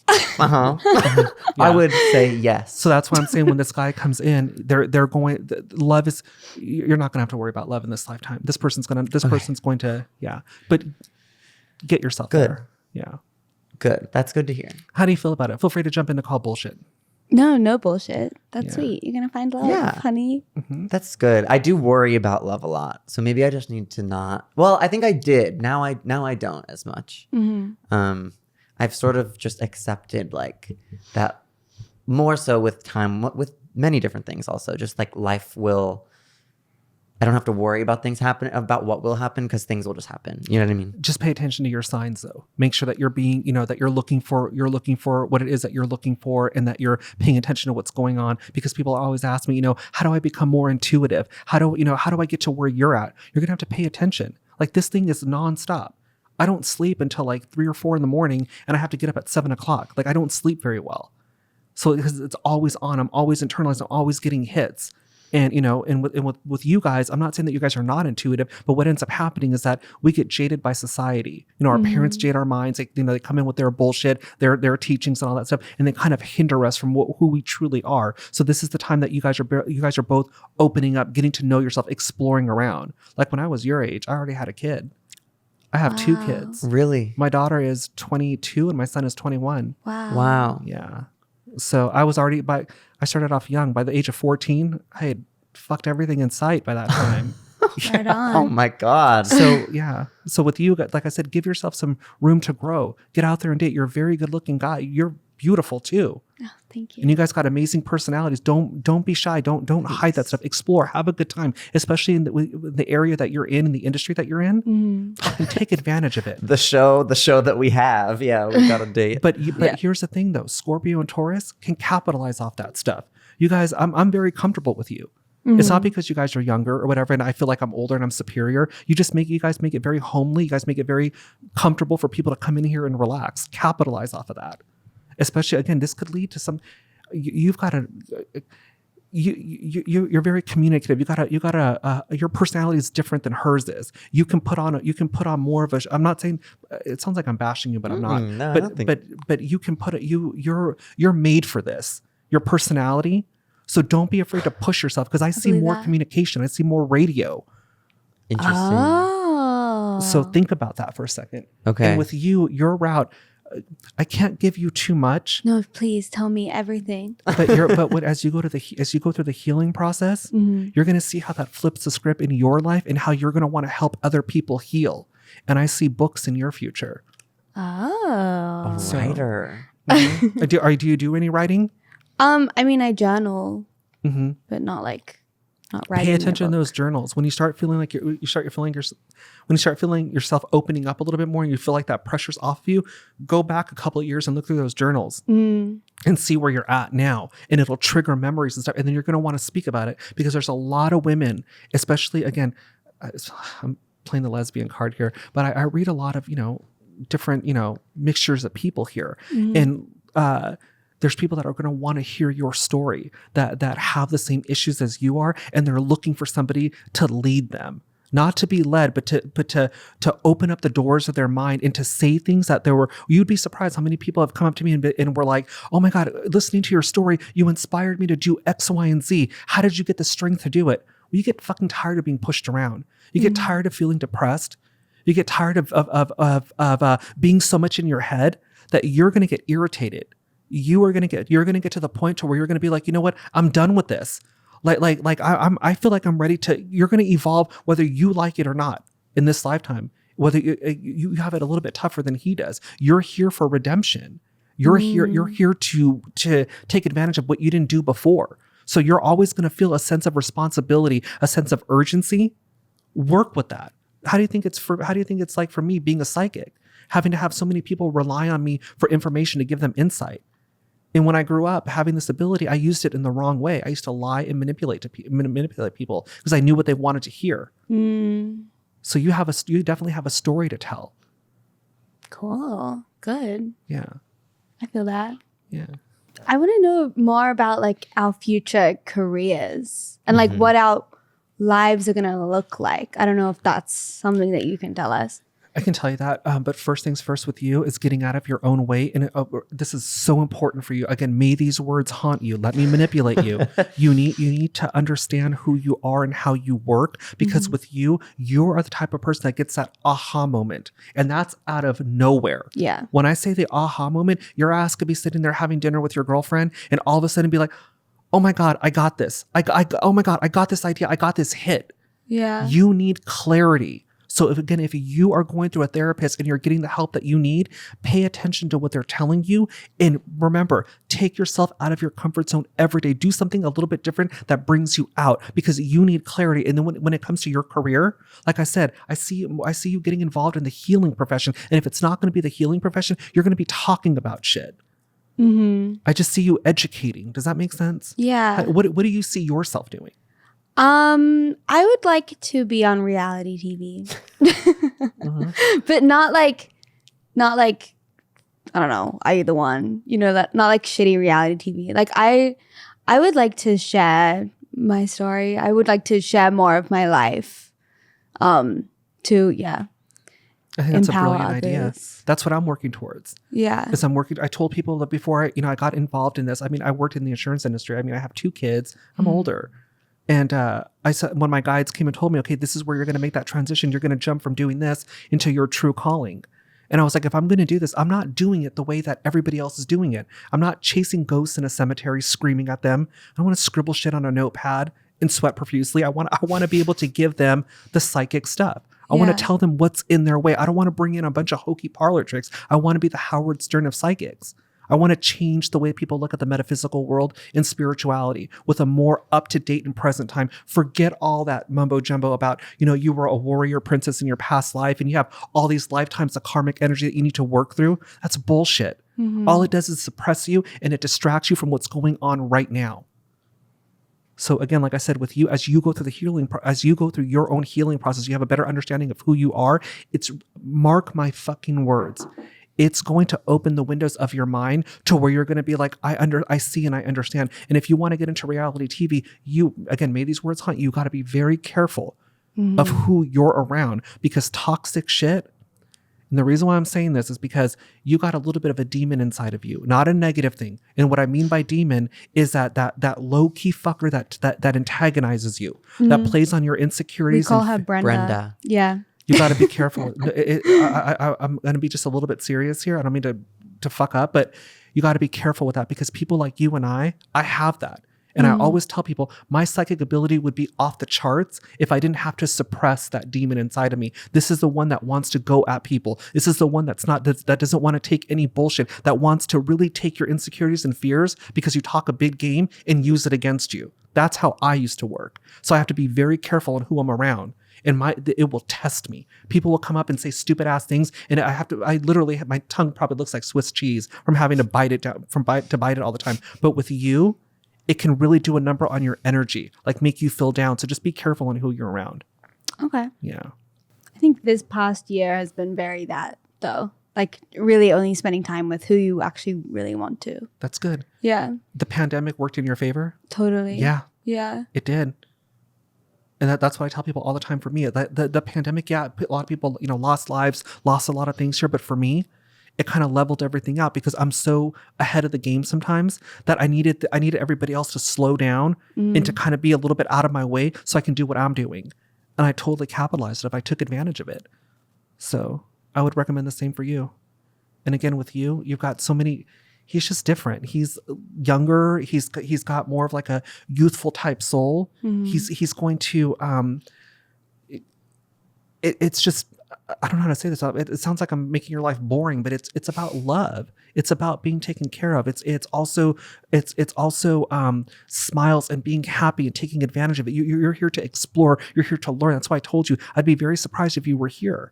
Yeah. I would say yes. So that's why I'm saying when this guy comes in, they're going. Love is. You're not going to have to worry about love in this lifetime. This person's going to. Yeah. But get yourself there. Yeah. Good. That's good to hear. How do you feel about it? Feel free to jump in to call bullshit. No bullshit. That's sweet. You're gonna find love, honey. Mm-hmm. That's good. I do worry about love a lot, so maybe I just need to not. Well, I think I did. Now I don't as much. Mm-hmm. I've sort of just accepted like that more so with time, with many different things. Also, just like life will. I don't have to worry about things about what will happen because things will just happen. You know what I mean? Just pay attention to your signs though. Make sure that you're being, that you're looking for what it is that you're looking for and that you're paying attention to what's going on, because people always ask me, how do I become more intuitive? How do I get to where you're at? You're going to have to pay attention. Like this thing is nonstop. I don't sleep until like 3 or 4 in the morning and I have to get up at 7 o'clock. Like I don't sleep very well. So because it's always on, I'm always internalized, I'm always getting hits. And, with you guys, I'm not saying that you guys are not intuitive, but what ends up happening is that we get jaded by society. Our parents jade our minds. They come in with their bullshit, their teachings and all that stuff, and they kind of hinder us from who we truly are. So this is the time that you guys are both opening up, getting to know yourself, exploring around. Like when I was your age, I already had a kid. I have 2 kids. Really? My daughter is 22 and my son is 21. Wow. Yeah. So I started off young. By the age of 14, I had fucked everything in sight by that time. Right on. Oh my God. So yeah. So with you, like I said, give yourself some room to grow. Get out there and date. You're a very good looking guy. You're beautiful too. Oh, thank you. And you guys got amazing personalities. Don't be shy. Don't hide that stuff. Explore. Have a good time, especially in the area that you're in the industry that you're in. And take advantage of it. The show that we have. Yeah, we've got a date. But here's the thing though. Scorpio and Taurus can capitalize off that stuff. You guys, I'm very comfortable with you. It's not because you guys are younger or whatever, and I feel like I'm older and I'm superior. You guys make it very homely. You guys make it very comfortable for people to come in here and relax. Capitalize off of that. Especially, again, this could lead to some. You've got a. You're very communicative. Your personality is different than hers is. You can put on more of a. I'm not saying it sounds like I'm bashing you, but I'm not. No, but you can put it. You're made for this. Your personality. So don't be afraid to push yourself, because I see more communication. I see more radio. Interesting. Oh. So think about that for a second. Okay. And with you, your route, I can't give you too much. No, please tell me everything. But as you go through the healing process, you're going to see how that flips the script in your life and how you're going to want to help other people heal. And I see books in your future. Oh. A writer. Do you do any writing? I mean, I journal, but not writing. Pay attention to those journals. When you start feeling like when you start feeling yourself opening up a little bit more, and you feel like that pressure's off of you, go back a couple of years and look through those journals and see where you're at now, and it'll trigger memories and stuff. And then you're going to want to speak about it, because there's a lot of women, especially, again, I'm playing the lesbian card here, but I read a lot of different mixtures of people here, and There's people that are going to want to hear your story, that have the same issues as you are, and they're looking for somebody to lead them. Not to be led, but to open up the doors of their mind and to say things that you'd be surprised how many people have come up to me and were like, oh my God, listening to your story, you inspired me to do X, Y, and Z. How did you get the strength to do it? Well, you get fucking tired of being pushed around. You get tired of feeling depressed. You get tired of being so much in your head that you're going to get irritated. You're going to get to the point to where you're going to be like, you know what? I'm done with this. I feel like I'm ready you're going to evolve whether you like it or not in this lifetime, whether you have it a little bit tougher than he does. You're here for redemption. You're here to take advantage of what you didn't do before. So you're always going to feel a sense of responsibility, a sense of urgency. Work with that. How do you think it's like for me being a psychic, having to have so many people rely on me for information to give them insight? And when I grew up having this ability, I used it in the wrong way. I used to lie and manipulate people because I knew what they wanted to hear. So you definitely have a story to tell. Cool. Good. Yeah. I feel that. Yeah. I want to know more about like our future careers and like what our lives are going to look like. I don't know if that's something that you can tell us. I can tell you that. But first things first with you is getting out of your own way. And this is so important for you. Again, may these words haunt you. Let me manipulate you. You need to understand who you are and how you work, because with you are the type of person that gets that aha moment. And that's out of nowhere. Yeah. When I say the aha moment, your ass could be sitting there having dinner with your girlfriend and all of a sudden be like, oh my God, I got this. Oh my God, I got this idea. I got this hit. Yeah. You need clarity. So if you are going through a therapist and you're getting the help that you need, pay attention to what they're telling you. And remember, take yourself out of your comfort zone every day. Do something a little bit different that brings you out, because you need clarity. And then when it comes to your career, like I said, I see you getting involved in the healing profession. And if it's not going to be the healing profession, you're going to be talking about shit. I just see you educating. Does that make sense? Yeah. What do you see yourself doing? I would like to be on reality TV, but not like, I don't know, I the one, that not like shitty reality TV. Like I would like to share my story. I would like to share more of my life, I think that's a brilliant idea. That's what I'm working towards. Yeah. Because I told people that before I got involved in this, I worked in the insurance industry. I have 2 kids. I'm older. And I said, when my guides came and told me, okay, this is where you're going to make that transition. You're going to jump from doing this into your true calling. And I was like, if I'm going to do this, I'm not doing it the way that everybody else is doing it. I'm not chasing ghosts in a cemetery, screaming at them. I don't want to scribble shit on a notepad and sweat profusely. I want to be able to give them the psychic stuff. I want to tell them what's in their way. I don't want to bring in a bunch of hokey parlor tricks. I want to be the Howard Stern of psychics. I want to change the way people look at the metaphysical world and spirituality with a more up-to-date and present time. Forget all that mumbo jumbo about, you were a warrior princess in your past life and you have all these lifetimes of karmic energy that you need to work through. That's bullshit. All it does is suppress you and it distracts you from what's going on right now. So again, like I said, with you, as you go through your own healing process, you have a better understanding of who you are. Mark my fucking words. It's going to open the windows of your mind to where you're going to be like, I see and I understand. And if you want to get into reality TV, may these words haunt you. You got to be very careful of who you're around, because toxic shit. And the reason why I'm saying this is because you got a little bit of a demon inside of you, not a negative thing. And what I mean by demon is that low key fucker that antagonizes you, that plays on your insecurities. We call her Brenda. Yeah. You got to be careful. I'm going to be just a little bit serious here. I don't mean to fuck up, but you got to be careful with that, because people like you and I have that. And I always tell people my psychic ability would be off the charts if I didn't have to suppress that demon inside of me. This is the one that wants to go at people. This is the one that doesn't want to take any bullshit, that wants to really take your insecurities and fears because you talk a big game and use it against you. That's how I used to work. So I have to be very careful on who I'm around. And it will test me. People will come up and say stupid ass things, and I literally my tongue probably looks like Swiss cheese from having to bite it all the time. But with you, it can really do a number on your energy, like make you feel down. So just be careful on who you're around. Okay. Yeah. I think this past year has been very that though. like really only spending time with who you actually really want to. That's good. Yeah, The pandemic worked in your favor. totally. Yeah, Yeah. it did. And that's what I tell people all the time. For me, the pandemic, yeah, a lot of people, lost lives, lost a lot of things here. But for me, it kind of leveled everything out because I'm so ahead of the game sometimes that I needed everybody else to slow down and to kind of be a little bit out of my way so I can do what I'm doing. And I totally capitalized it. I took advantage of it. So I would recommend the same for you. And again, with you, you've got so many. He's just different. He's younger. He's got more of like a youthful type soul. He's going to. It's just, I don't know how to say this. It sounds like I'm making your life boring, but it's about love. It's about being taken care of. It's also smiles and being happy and taking advantage of it. You're here to explore. You're here to learn. That's why I told you I'd be very surprised if you were here,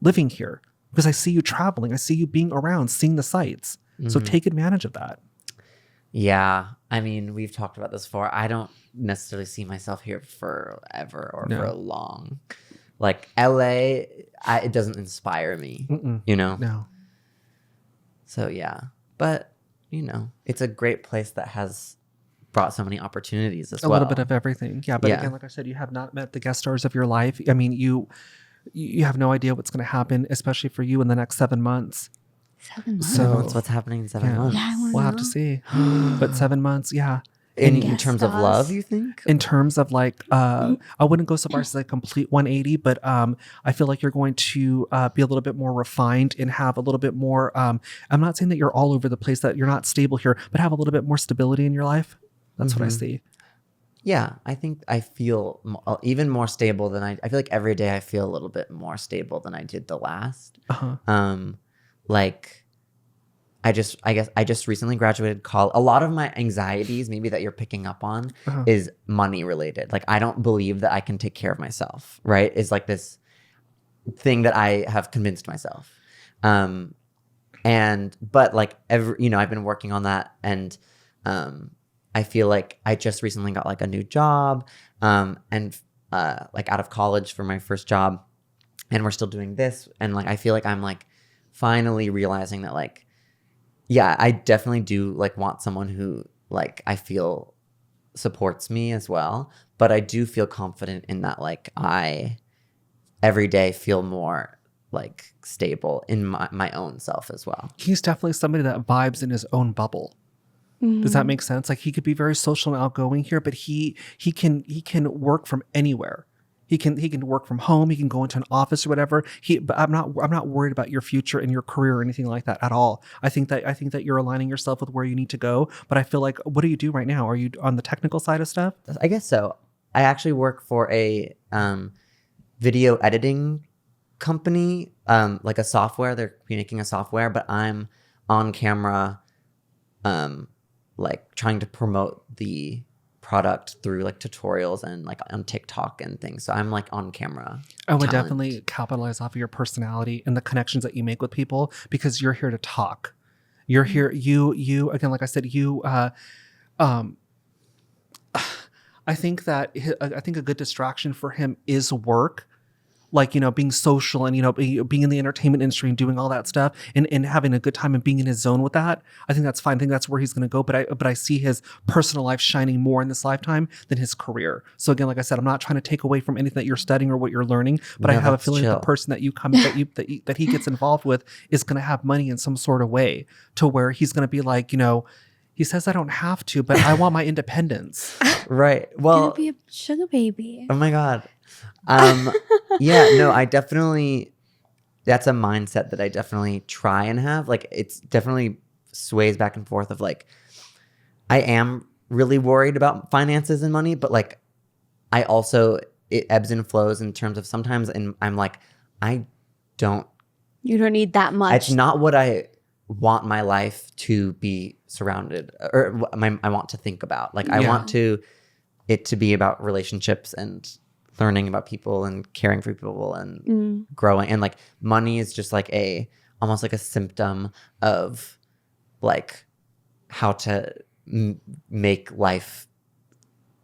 living here, because I see you traveling. I see you being around, seeing the sights. So take advantage of that. Yeah. I mean, we've talked about this before. I don't necessarily see myself here forever or for long. Like LA, it doesn't inspire me, No. So yeah, but it's a great place that has brought so many opportunities as well. A little bit of everything. Yeah. But Yeah. again, like I said, you have not met the guest stars of your life. I mean, you have no idea what's going to happen, especially for you in the next 7 months. 7 months. So what's happening in 7 months? Yeah, I wanna We'll have know. to see. But 7 months, yeah. In Guest terms of stars. love, you think? In terms of like, I wouldn't go so far as a complete 180, but I feel like you're going to be a little bit more refined and have a little bit more. I'm not saying that you're all over the place, that you're not stable here, but have a little bit more stability in your life. That's what I see. Yeah, I think I feel even more stable than I feel like every day I feel a little bit more stable than I did the last. Like I guess I just recently graduated college. A lot of my anxieties, maybe that you're picking up on, is money related. Like I don't believe that I can take care of myself, right? Is like this thing that I have convinced myself. But like I've been working on that, and I feel like I just recently got like a new job, and like out of college for my first job, and we're still doing this, and like I feel like I'm like finally realizing that like, yeah, I definitely do like want someone who like I feel supports me as well, but I do feel confident in that like I every day feel more like stable in my own self as well. He's definitely somebody that vibes in his own bubble. Does that make sense? Like he could be very social and outgoing here, but he can work from anywhere. He can work from home. He can go into an office or whatever. But I'm not worried about your future and your career or anything like that at all. I think that you're aligning yourself with where you need to go. But I feel like, what do you do right now? Are you on the technical side of stuff? I guess so. I actually work for a video editing company, like a software. They're making a software, but I'm on camera, like trying to promote the product through like tutorials and like on TikTok and things. So I'm like on camera. I would talent. definitely capitalize off of your personality and the connections that you make with people, because you're here to talk. You're here. You again, like I said, I think a good distraction for him is work. Like, being social and, being in the entertainment industry and doing all that stuff and having a good time and being in his zone with that. I think that's fine. I think that's where he's going to go. But I see his personal life shining more in this lifetime than his career. So again, like I said, I'm not trying to take away from anything that you're studying or what you're learning, but I have a feeling that the person that that he gets involved with is going to have money in some sort of way, to where he's going to be like, he says I don't have to, but I want my independence. Right. Well, Gonna be a sugar baby. oh my God. Yeah, no, I definitely, that's a mindset that I definitely try and have. Like, it's definitely sways back and forth of like, I am really worried about finances and money, but like, I also, it ebbs and flows in terms of sometimes, and I'm like, you don't need that much. It's not what I want my life to be surrounded, or I want to think about. Like, I want it to be about relationships and learning about people and caring for people and growing. And like money is just like almost like a symptom of like how to make life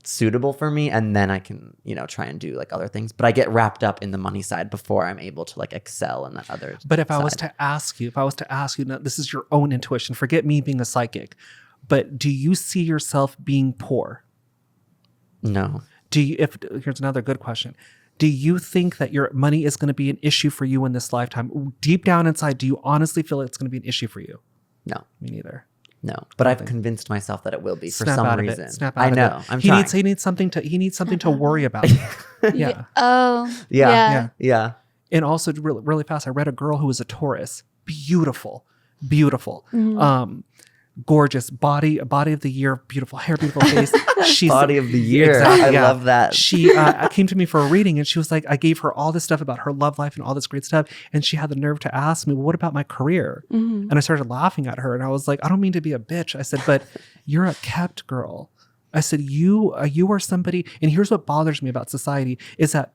suitable for me, and then I can, try and do like other things. But I get wrapped up in the money side before I'm able to like excel in that other. But if I was side. to ask you, now, this is your own intuition. Forget me being a psychic. But do you see yourself being poor? No. Here's another good question. Do you think that your money is going to be an issue for you in this lifetime? Deep down inside, do you honestly feel like it's going to be an issue for you? No. Me neither. No. But I've convinced myself that it will be for some reason. Snap out I of know. it. I'm He trying. needs something to worry about. Yeah. Oh. Yeah. Yeah. And also really, really fast, I read a girl who was a Taurus. Beautiful. Gorgeous body of the year, beautiful hair, beautiful face. She's Body of the year. Exactly, I love that. She came to me for a reading, and she was like, I gave her all this stuff about her love life and all this great stuff, and she had the nerve to ask me, well, what about my career? And I started laughing at her, and I was like, I don't mean to be a bitch. I said, but you're a kept girl. I said, you are somebody, and here's what bothers me about society is that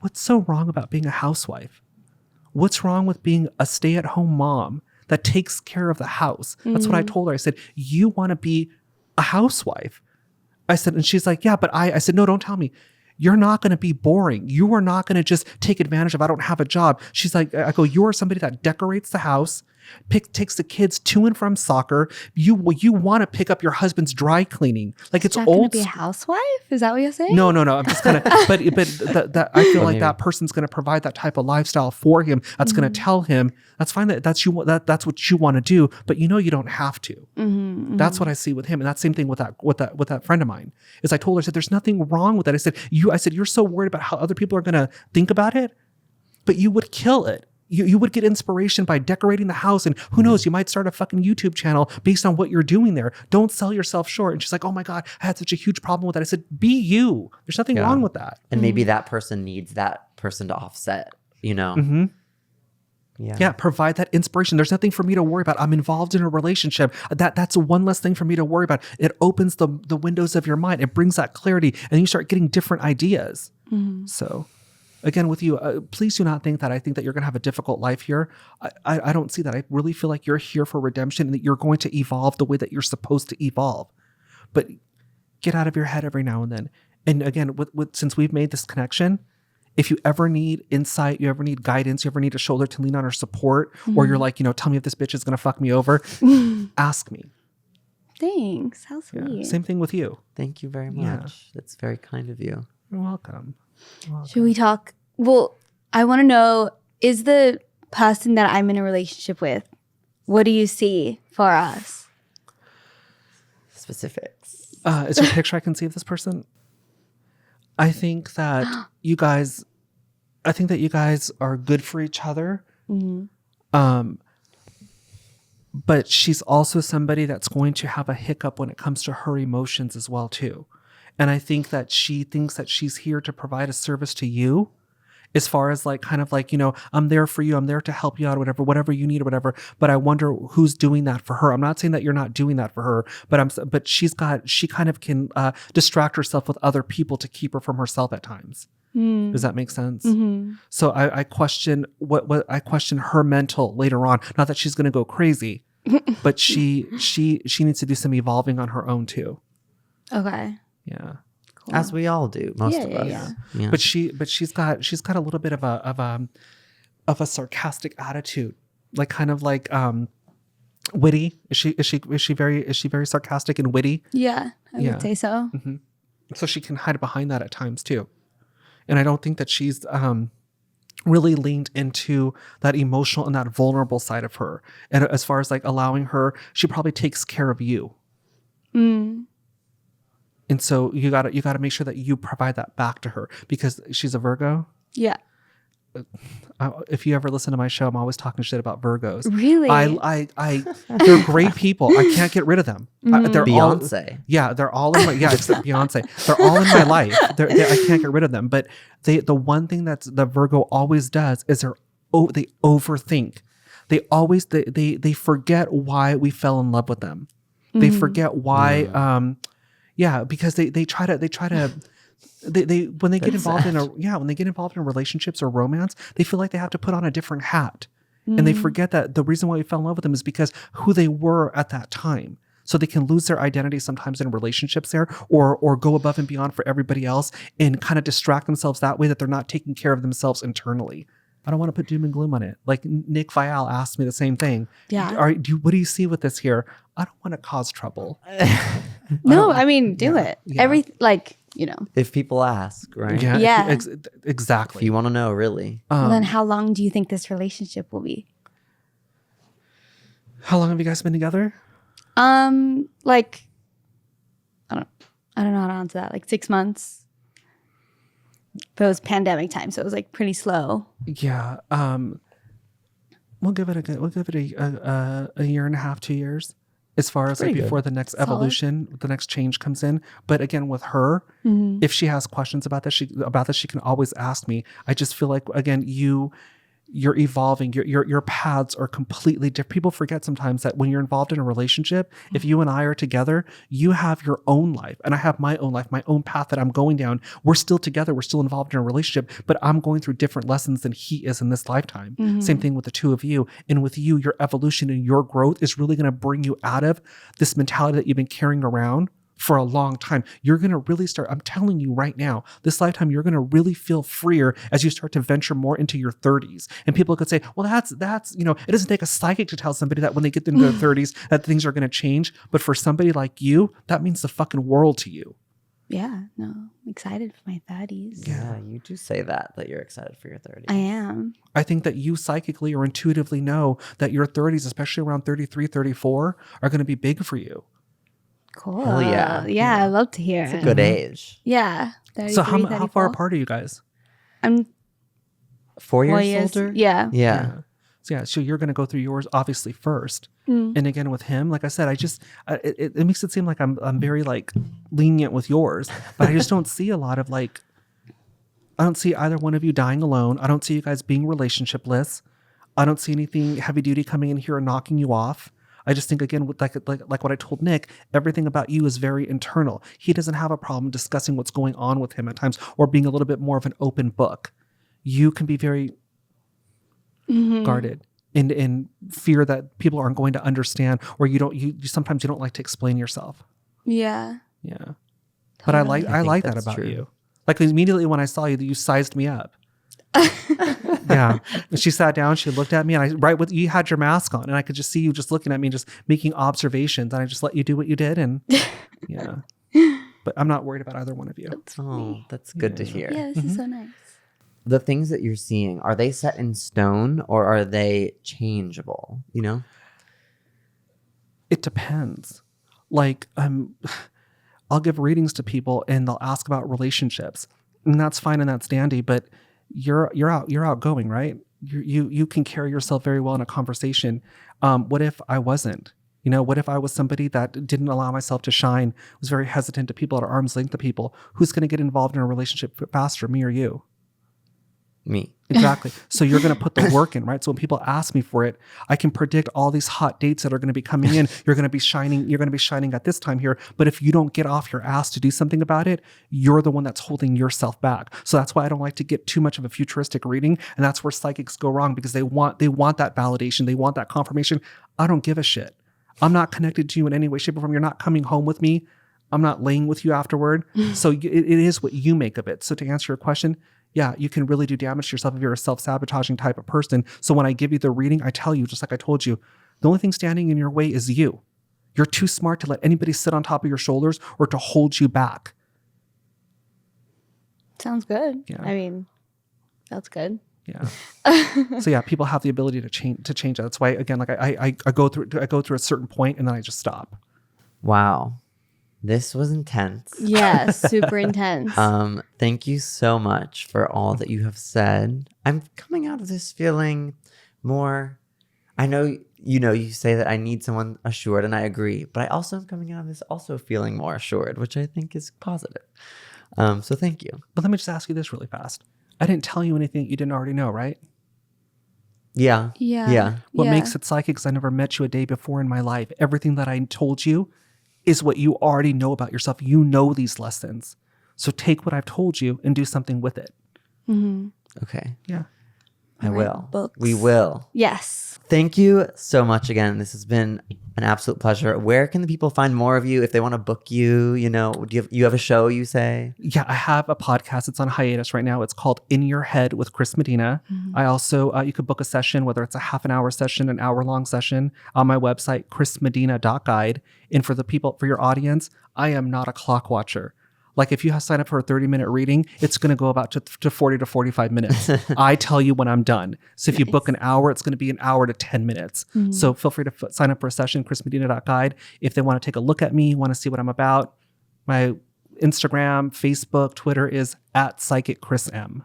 what's so wrong about being a housewife? What's wrong with being a stay-at-home mom that takes care of the house? That's what I told her. I said, you want to be a housewife. I said, and she's like, yeah, but I said, no, don't tell me. You're not going to be boring. You are not going to just take advantage of, I don't have a job. She's like, I go, you are somebody that decorates the house, takes the kids to and from soccer. You want to pick up your husband's dry cleaning. Like it's not old. Gonna be a housewife? Is that what you're saying? No. I'm just gonna. but that I feel like that person's gonna provide that type of lifestyle for him. That's gonna tell him that's fine. That's what you want to do. But you don't have to. That's what I see with him. And that same thing with that friend of mine. Is I told her, I said, there's nothing wrong with that. I said, you're so worried about how other people are gonna think about it, but you would kill it. You would get inspiration by decorating the house, and who knows, you might start a fucking YouTube channel based on what you're doing there. Don't sell yourself short. And she's like, oh my God, I had such a huge problem with that. I said, be you. There's nothing wrong with that. And maybe that person needs that person to offset, Yeah. Yeah, provide that inspiration. There's nothing for me to worry about. I'm involved in a relationship. That's one less thing for me to worry about. It opens the windows of your mind. It brings that clarity, and you start getting different ideas. So again, with you, please do not think that I think that you're going to have a difficult life here. I don't see that. I really feel like you're here for redemption and that you're going to evolve the way that you're supposed to evolve. But get out of your head every now and then. And again, since we've made this connection, if you ever need insight, you ever need guidance, you ever need a shoulder to lean on or support, or you're like, tell me if this bitch is going to fuck me over, ask me. Thanks. How sweet. Yeah. Same thing with you. Thank you very much. Yeah. That's very kind of you. You're welcome. Should we talk? Well, I want to know, is the person that I'm in a relationship with, what do you see for us? Specifics. Is there a picture I can see of this person? I think that you guys are good for each other. But she's also somebody that's going to have a hiccup when it comes to her emotions as well too. And I think that she thinks that she's here to provide a service to you, as far as like, kind of like, I'm there for you. I'm there to help you out, whatever you need or whatever. But I wonder who's doing that for her. I'm not saying that you're not doing that for her, but she kind of can distract herself with other people to keep her from herself at times. Does that make sense? So I question I question her mental later on. Not that she's going to go crazy, but she needs to do some evolving on her own too. Okay. Yeah. Cool. As we all do, most of us. Yeah. But she's got a little bit of a sarcastic attitude, like kind of like witty. Is she very sarcastic and witty? Yeah, I would say so. So she can hide behind that at times too. And I don't think that she's really leaned into that emotional and that vulnerable side of her. And as far as like allowing her, she probably takes care of you. And so you gotta make sure that you provide that back to her, because she's a Virgo. Yeah. If you ever listen to my show, I'm always talking shit about Virgos. Really? They're great people. I can't get rid of them. They're Beyonce. They're all in my, except Beyonce. They're all in my life. I can't get rid of them. But the one thing that the Virgo always does is they overthink. They forget why we fell in love with them. They forget why, because they try to when they get involved in relationships or romance, they feel like they have to put on a different hat. And they forget that the reason why we fell in love with them is because who they were at that time. So they can lose their identity sometimes in relationships there, or go above and beyond for everybody else and kind of distract themselves that way that they're not taking care of themselves internally. I don't want to put doom and gloom on it. Like Nick Vial asked me the same thing. Yeah. What do you see with this here? I don't want to cause trouble. No, I mean, do it. Yeah. If people ask, right? Yeah. Exactly. If you want to know, really. Well, then how long do you think this relationship will be? How long have you guys been together? Like, I don't know how to answer that. Like 6 months. But it was pandemic time, so it was like pretty slow. Yeah. We'll give it a year and a half, 2 years, as far as like before the next evolution, the next change comes in. But again, with her, if she has questions about this, she can always ask me. I just feel like, again, you're evolving. Your paths are completely different. People forget sometimes that when you're involved in a relationship, if you and I are together, you have your own life and I have my own life, my own path that I'm going down. We're still together. We're still involved in a relationship, but I'm going through different lessons than he is in this lifetime. Same thing with the two of you. And with you, your evolution and your growth is really going to bring you out of this mentality that you've been carrying around for a long time. You're going to really start, I'm telling you right now, this lifetime, you're going to really feel freer as you start to venture more into your 30s. And people could say, well, that's, it doesn't take a psychic to tell somebody that when they get into their 30s, that things are going to change. But for somebody like you, that means the fucking world to you. Yeah, no, I'm excited for my 30s. Yeah, you do say that you're excited for your 30s. I am. I think that you psychically or intuitively know that your 30s, especially around 33, 34, are going to be big for you. Cool. Hell yeah. Yeah, I love to hear It's it. a good age. Yeah. So how 34. far apart are you guys? I'm 4 4 years years older? Yeah. Yeah. So you're going to go through yours obviously first. And again, with him, like I said, it makes it seem like I'm very like lenient with yours, but I just don't see a lot of like, I don't see either one of you dying alone. I don't see you guys being relationshipless. I don't see anything heavy duty coming in here and knocking you off. I just think, again, with like what I told Nick, everything about you is very internal. He doesn't have a problem discussing what's going on with him at times or being a little bit more of an open book. You can be very guarded and fear that people aren't going to understand, or you sometimes you don't like to explain yourself. Yeah. Yeah. But I like that about you. Like immediately when I saw you, you sized me up. Yeah. And she sat down, she looked at me, and you had your mask on, and I could just see you just looking at me, just making observations, and I just let you do what you did, and yeah. But I'm not worried about either one of you. That's good to hear. Yeah, this is so nice. The things that you're seeing, are they set in stone or are they changeable? You know? It depends. Like, I'll give readings to people and they'll ask about relationships, and that's fine and that's dandy, but you're outgoing, right? You can carry yourself very well in a conversation. What if I wasn't? What if I was somebody that didn't allow myself to shine, was very hesitant to people, at arm's length to people? Who's going to get involved in a relationship faster, me or you? Me. Exactly. So you're going to put the work in, right? So when people ask me for it, I can predict all these hot dates that are going to be coming in. You're going to be shining at this time here. But if you don't get off your ass to do something about it, you're the one that's holding yourself back. So that's why I don't like to get too much of a futuristic reading. And that's where psychics go wrong, because they want that validation. They want that confirmation. I don't give a shit. I'm not connected to you in any way, shape, or form. You're not coming home with me. I'm not laying with you afterward. So it is what you make of it. So to answer your question, yeah, you can really do damage to yourself if you're a self-sabotaging type of person. So when I give you the reading, I tell you, just like I told you, the only thing standing in your way is you. You're too smart to let anybody sit on top of your shoulders or to hold you back. Sounds good. Yeah. I mean, that's good. Yeah. So yeah, people have the ability to change that. That's why, again, like I go through a certain point and then I just stop. Wow. This was intense. Yeah, super intense. Thank you so much for all that you have said. I'm coming out of this feeling more, I know, you say that I need someone assured, and I agree, but I also am coming out of this also feeling more assured, which I think is positive. So thank you. But let me just ask you this really fast. I didn't tell you anything you didn't already know, right? Yeah. Yeah. What makes it psychic is I never met you a day before in my life. Everything that I told you is what you already know about yourself. You know these lessons. So take what I've told you and do something with it. Mm-hmm. Okay. Yeah. I will. Books. We will. Yes. Thank you so much again. This has been an absolute pleasure. Where can the people find more of you if they want to book you? You know, do you have a show, you say? Yeah, I have a podcast. It's on hiatus right now. It's called In Your Head with Chris Medina. I also, you could book a session, whether it's a half an hour session, an hour long session on my website, chrismedina.guide. And for your audience, I am not a clock watcher. Like if you have signed up for a 30-minute reading, it's going to go about to 40 to 45 minutes. I tell you when I'm done. So if you book an hour, it's going to be an hour to 10 minutes. So feel free to sign up for a session, chrismedina.guide. If they want to take a look at me, want to see what I'm about, my Instagram, Facebook, Twitter is @PsychicChrisM.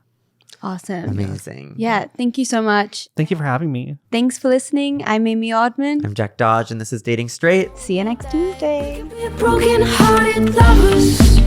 Awesome. Amazing. Yeah. Thank you so much. Thank you for having me. Thanks for listening. I'm Amy Oddman. I'm Jack Dodge, and this is Dating Straight. See you next Tuesday. Broken-hearted lovers.